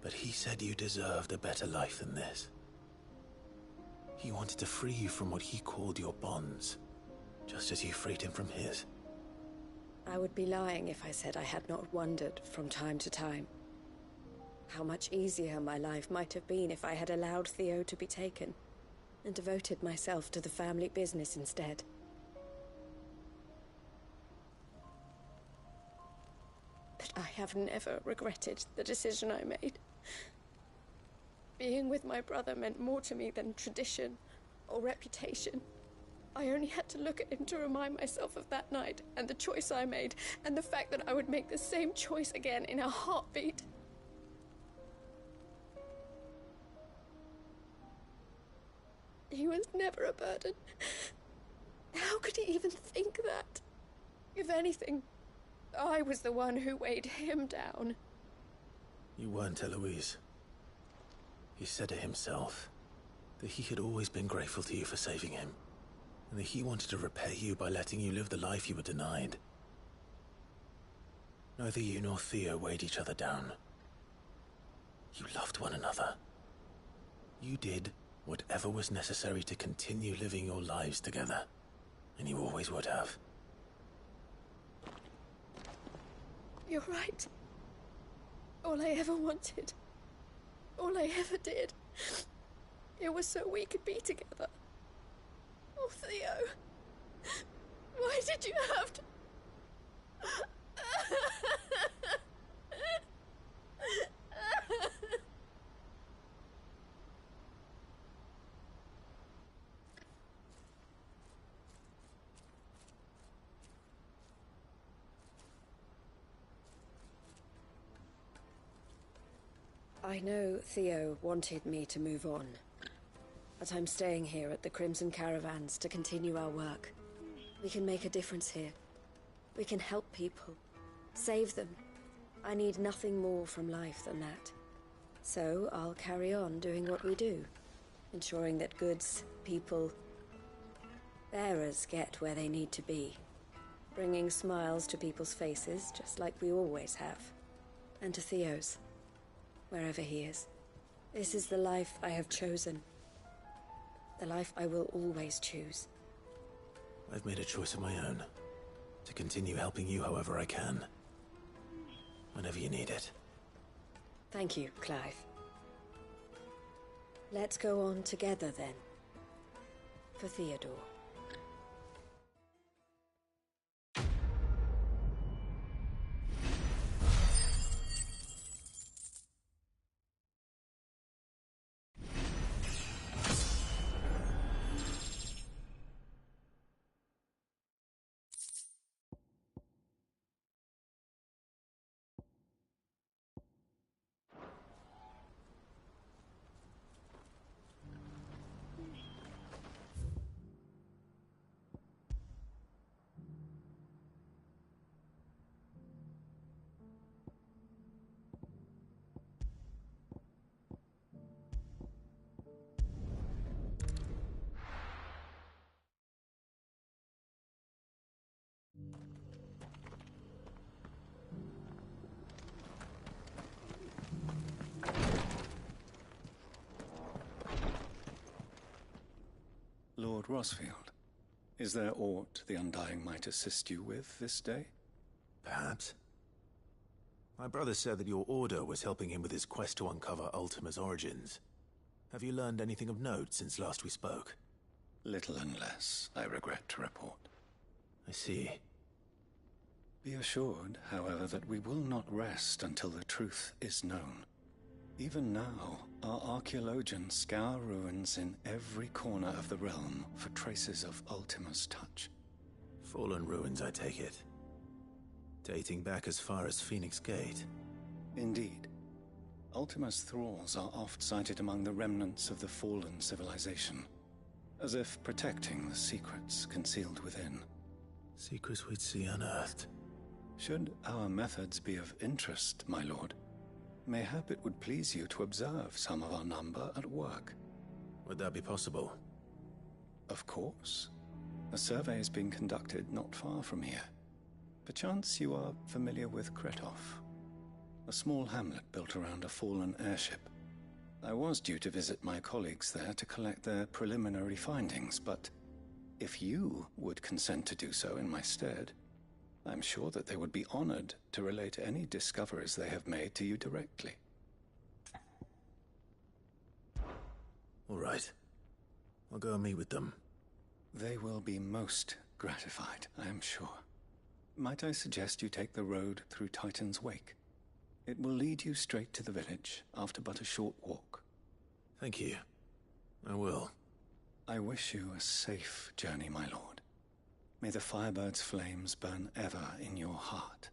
But he said you deserved a better life than this. He wanted to free you from what he called your bonds, just as you freed him from his. I would be lying if I said I had not wondered from time to time how much easier my life might have been if I had allowed Theo to be taken and devoted myself to the family business instead. But I have never regretted the decision I made. Being with my brother meant more to me than tradition or reputation. I only had to look at him to remind myself of that night and the choice I made and the fact that I would make the same choice again in a heartbeat. He was never a burden. How could he even think that? If anything, I was the one who weighed him down. You weren't, Eloise. He said it himself, that he had always been grateful to you for saving him, and that he wanted to repay you by letting you live the life you were denied. Neither you nor Theo weighed each other down. You loved one another. You did whatever was necessary to continue living your lives together, and you always would have. You're right. All I ever wanted, all I ever did, it was so we could be together. Oh, Theo, why did you have to... I know Theo wanted me to move on, but I'm staying here at the Crimson Caravans to continue our work. We can make a difference here. We can help people, save them. I need nothing more from life than that. So I'll carry on doing what we do, ensuring that goods, people, bearers get where they need to be, bringing smiles to people's faces just like we always have, and to Theo's. Wherever he is. This is the life I have chosen. The life I will always choose. I've made a choice of my own. To continue helping you however I can. Whenever you need it. Thank you, Clive. Let's go on together then. For Theodore. Lord Rosfield, is there aught the Undying might assist you with this day? Perhaps. My brother said that your order was helping him with his quest to uncover Ultima's origins. Have you learned anything of note since last we spoke? Little unless, I regret to report. I see. Be assured, however, that we will not rest until the truth is known. Even now, our archaeologians scour ruins in every corner of the realm for traces of Ultima's touch. Fallen ruins, I take it. Dating back as far as Phoenix Gate. Indeed. Ultima's thralls are oft sighted among the remnants of the fallen civilization, as if protecting the secrets concealed within. Secrets we'd see unearthed. Should our methods be of interest, my lord, mayhap it would please you to observe some of our number at work. Would that be possible? Of course. A survey is being conducted not far from here. Perchance you are familiar with Kretov, a small hamlet built around a fallen airship. I was due to visit my colleagues there to collect their preliminary findings, but if you would consent to do so in my stead, I'm sure that they would be honored to relate any discoveries they have made to you directly. All right. I'll go and meet with them. They will be most gratified, I am sure. Might I suggest you take the road through Titan's Wake? It will lead you straight to the village after but a short walk. Thank you. I will. I wish you a safe journey, my lord. May the Firebird's flames burn ever in your heart.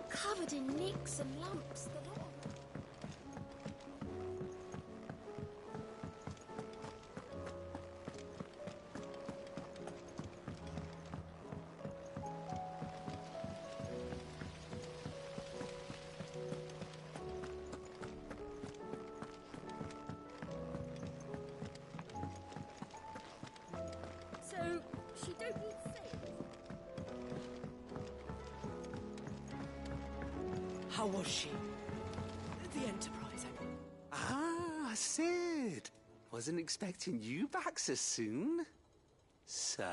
Covered in nicks and lumps. So, she don't need sails? How was she? The Enterprise, I mean. Ah, Sid. Wasn't expecting you back so soon. So,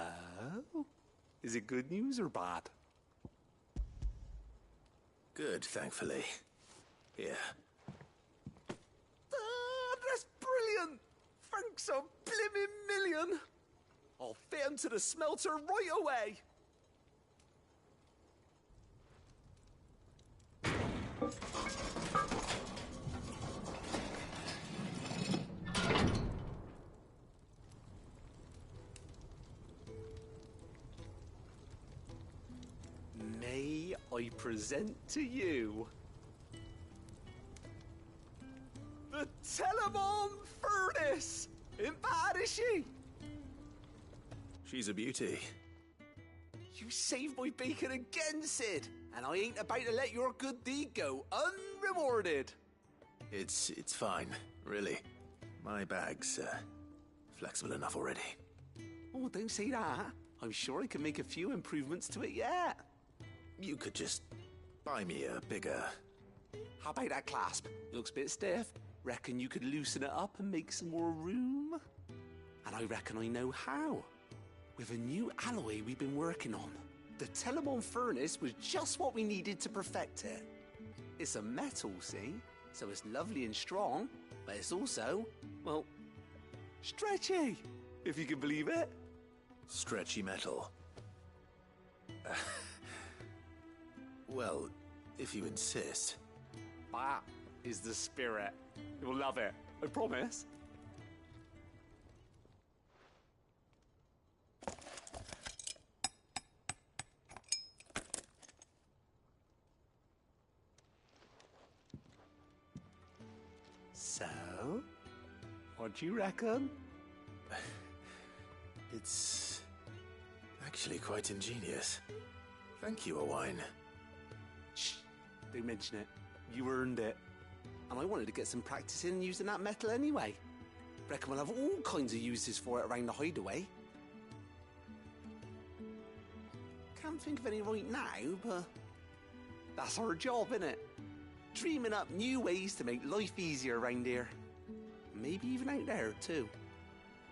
is it good news or bad? Good, thankfully. Here. Ah, that's brilliant! Thanks a blimmin' million! I'll fit 'em to the smelter right away! May I present to you the Telemon Furnace! Ain't bad, is she? She's a beauty. You saved my bacon again, Sid, and I ain't about to let your good deed go unrewarded. It's fine, really. My bag's flexible enough already. Oh, don't say that. I'm sure I can make a few improvements to it yet. You could just buy me a bigger... How about that clasp? Looks a bit stiff. Reckon you could loosen it up and make some more room? And I reckon I know how. With a new alloy we've been working on. The Telemon Furnace was just what we needed to perfect it. It's a metal, see? So it's lovely and strong, but it's also, well, stretchy, if you can believe it. Stretchy metal. Well, if you insist. That is the spirit. You'll love it, I promise. So, what do you reckon? It's actually quite ingenious. Thank you, Owain. Shh, don't mention it. You earned it. And I wanted to get some practice in using that metal anyway. Reckon we'll have all kinds of uses for it around the hideaway. Can't think of any right now, but that's our job, innit? Dreaming up new ways to make life easier around here. Maybe even out there, too.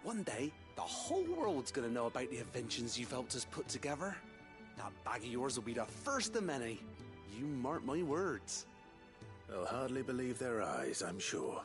One day, the whole world's gonna know about the inventions you've helped us put together. That bag of yours will be the first of many. You mark my words. They'll hardly believe their eyes, I'm sure.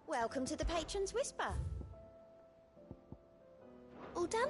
Welcome to the Patron's Whisper. All done?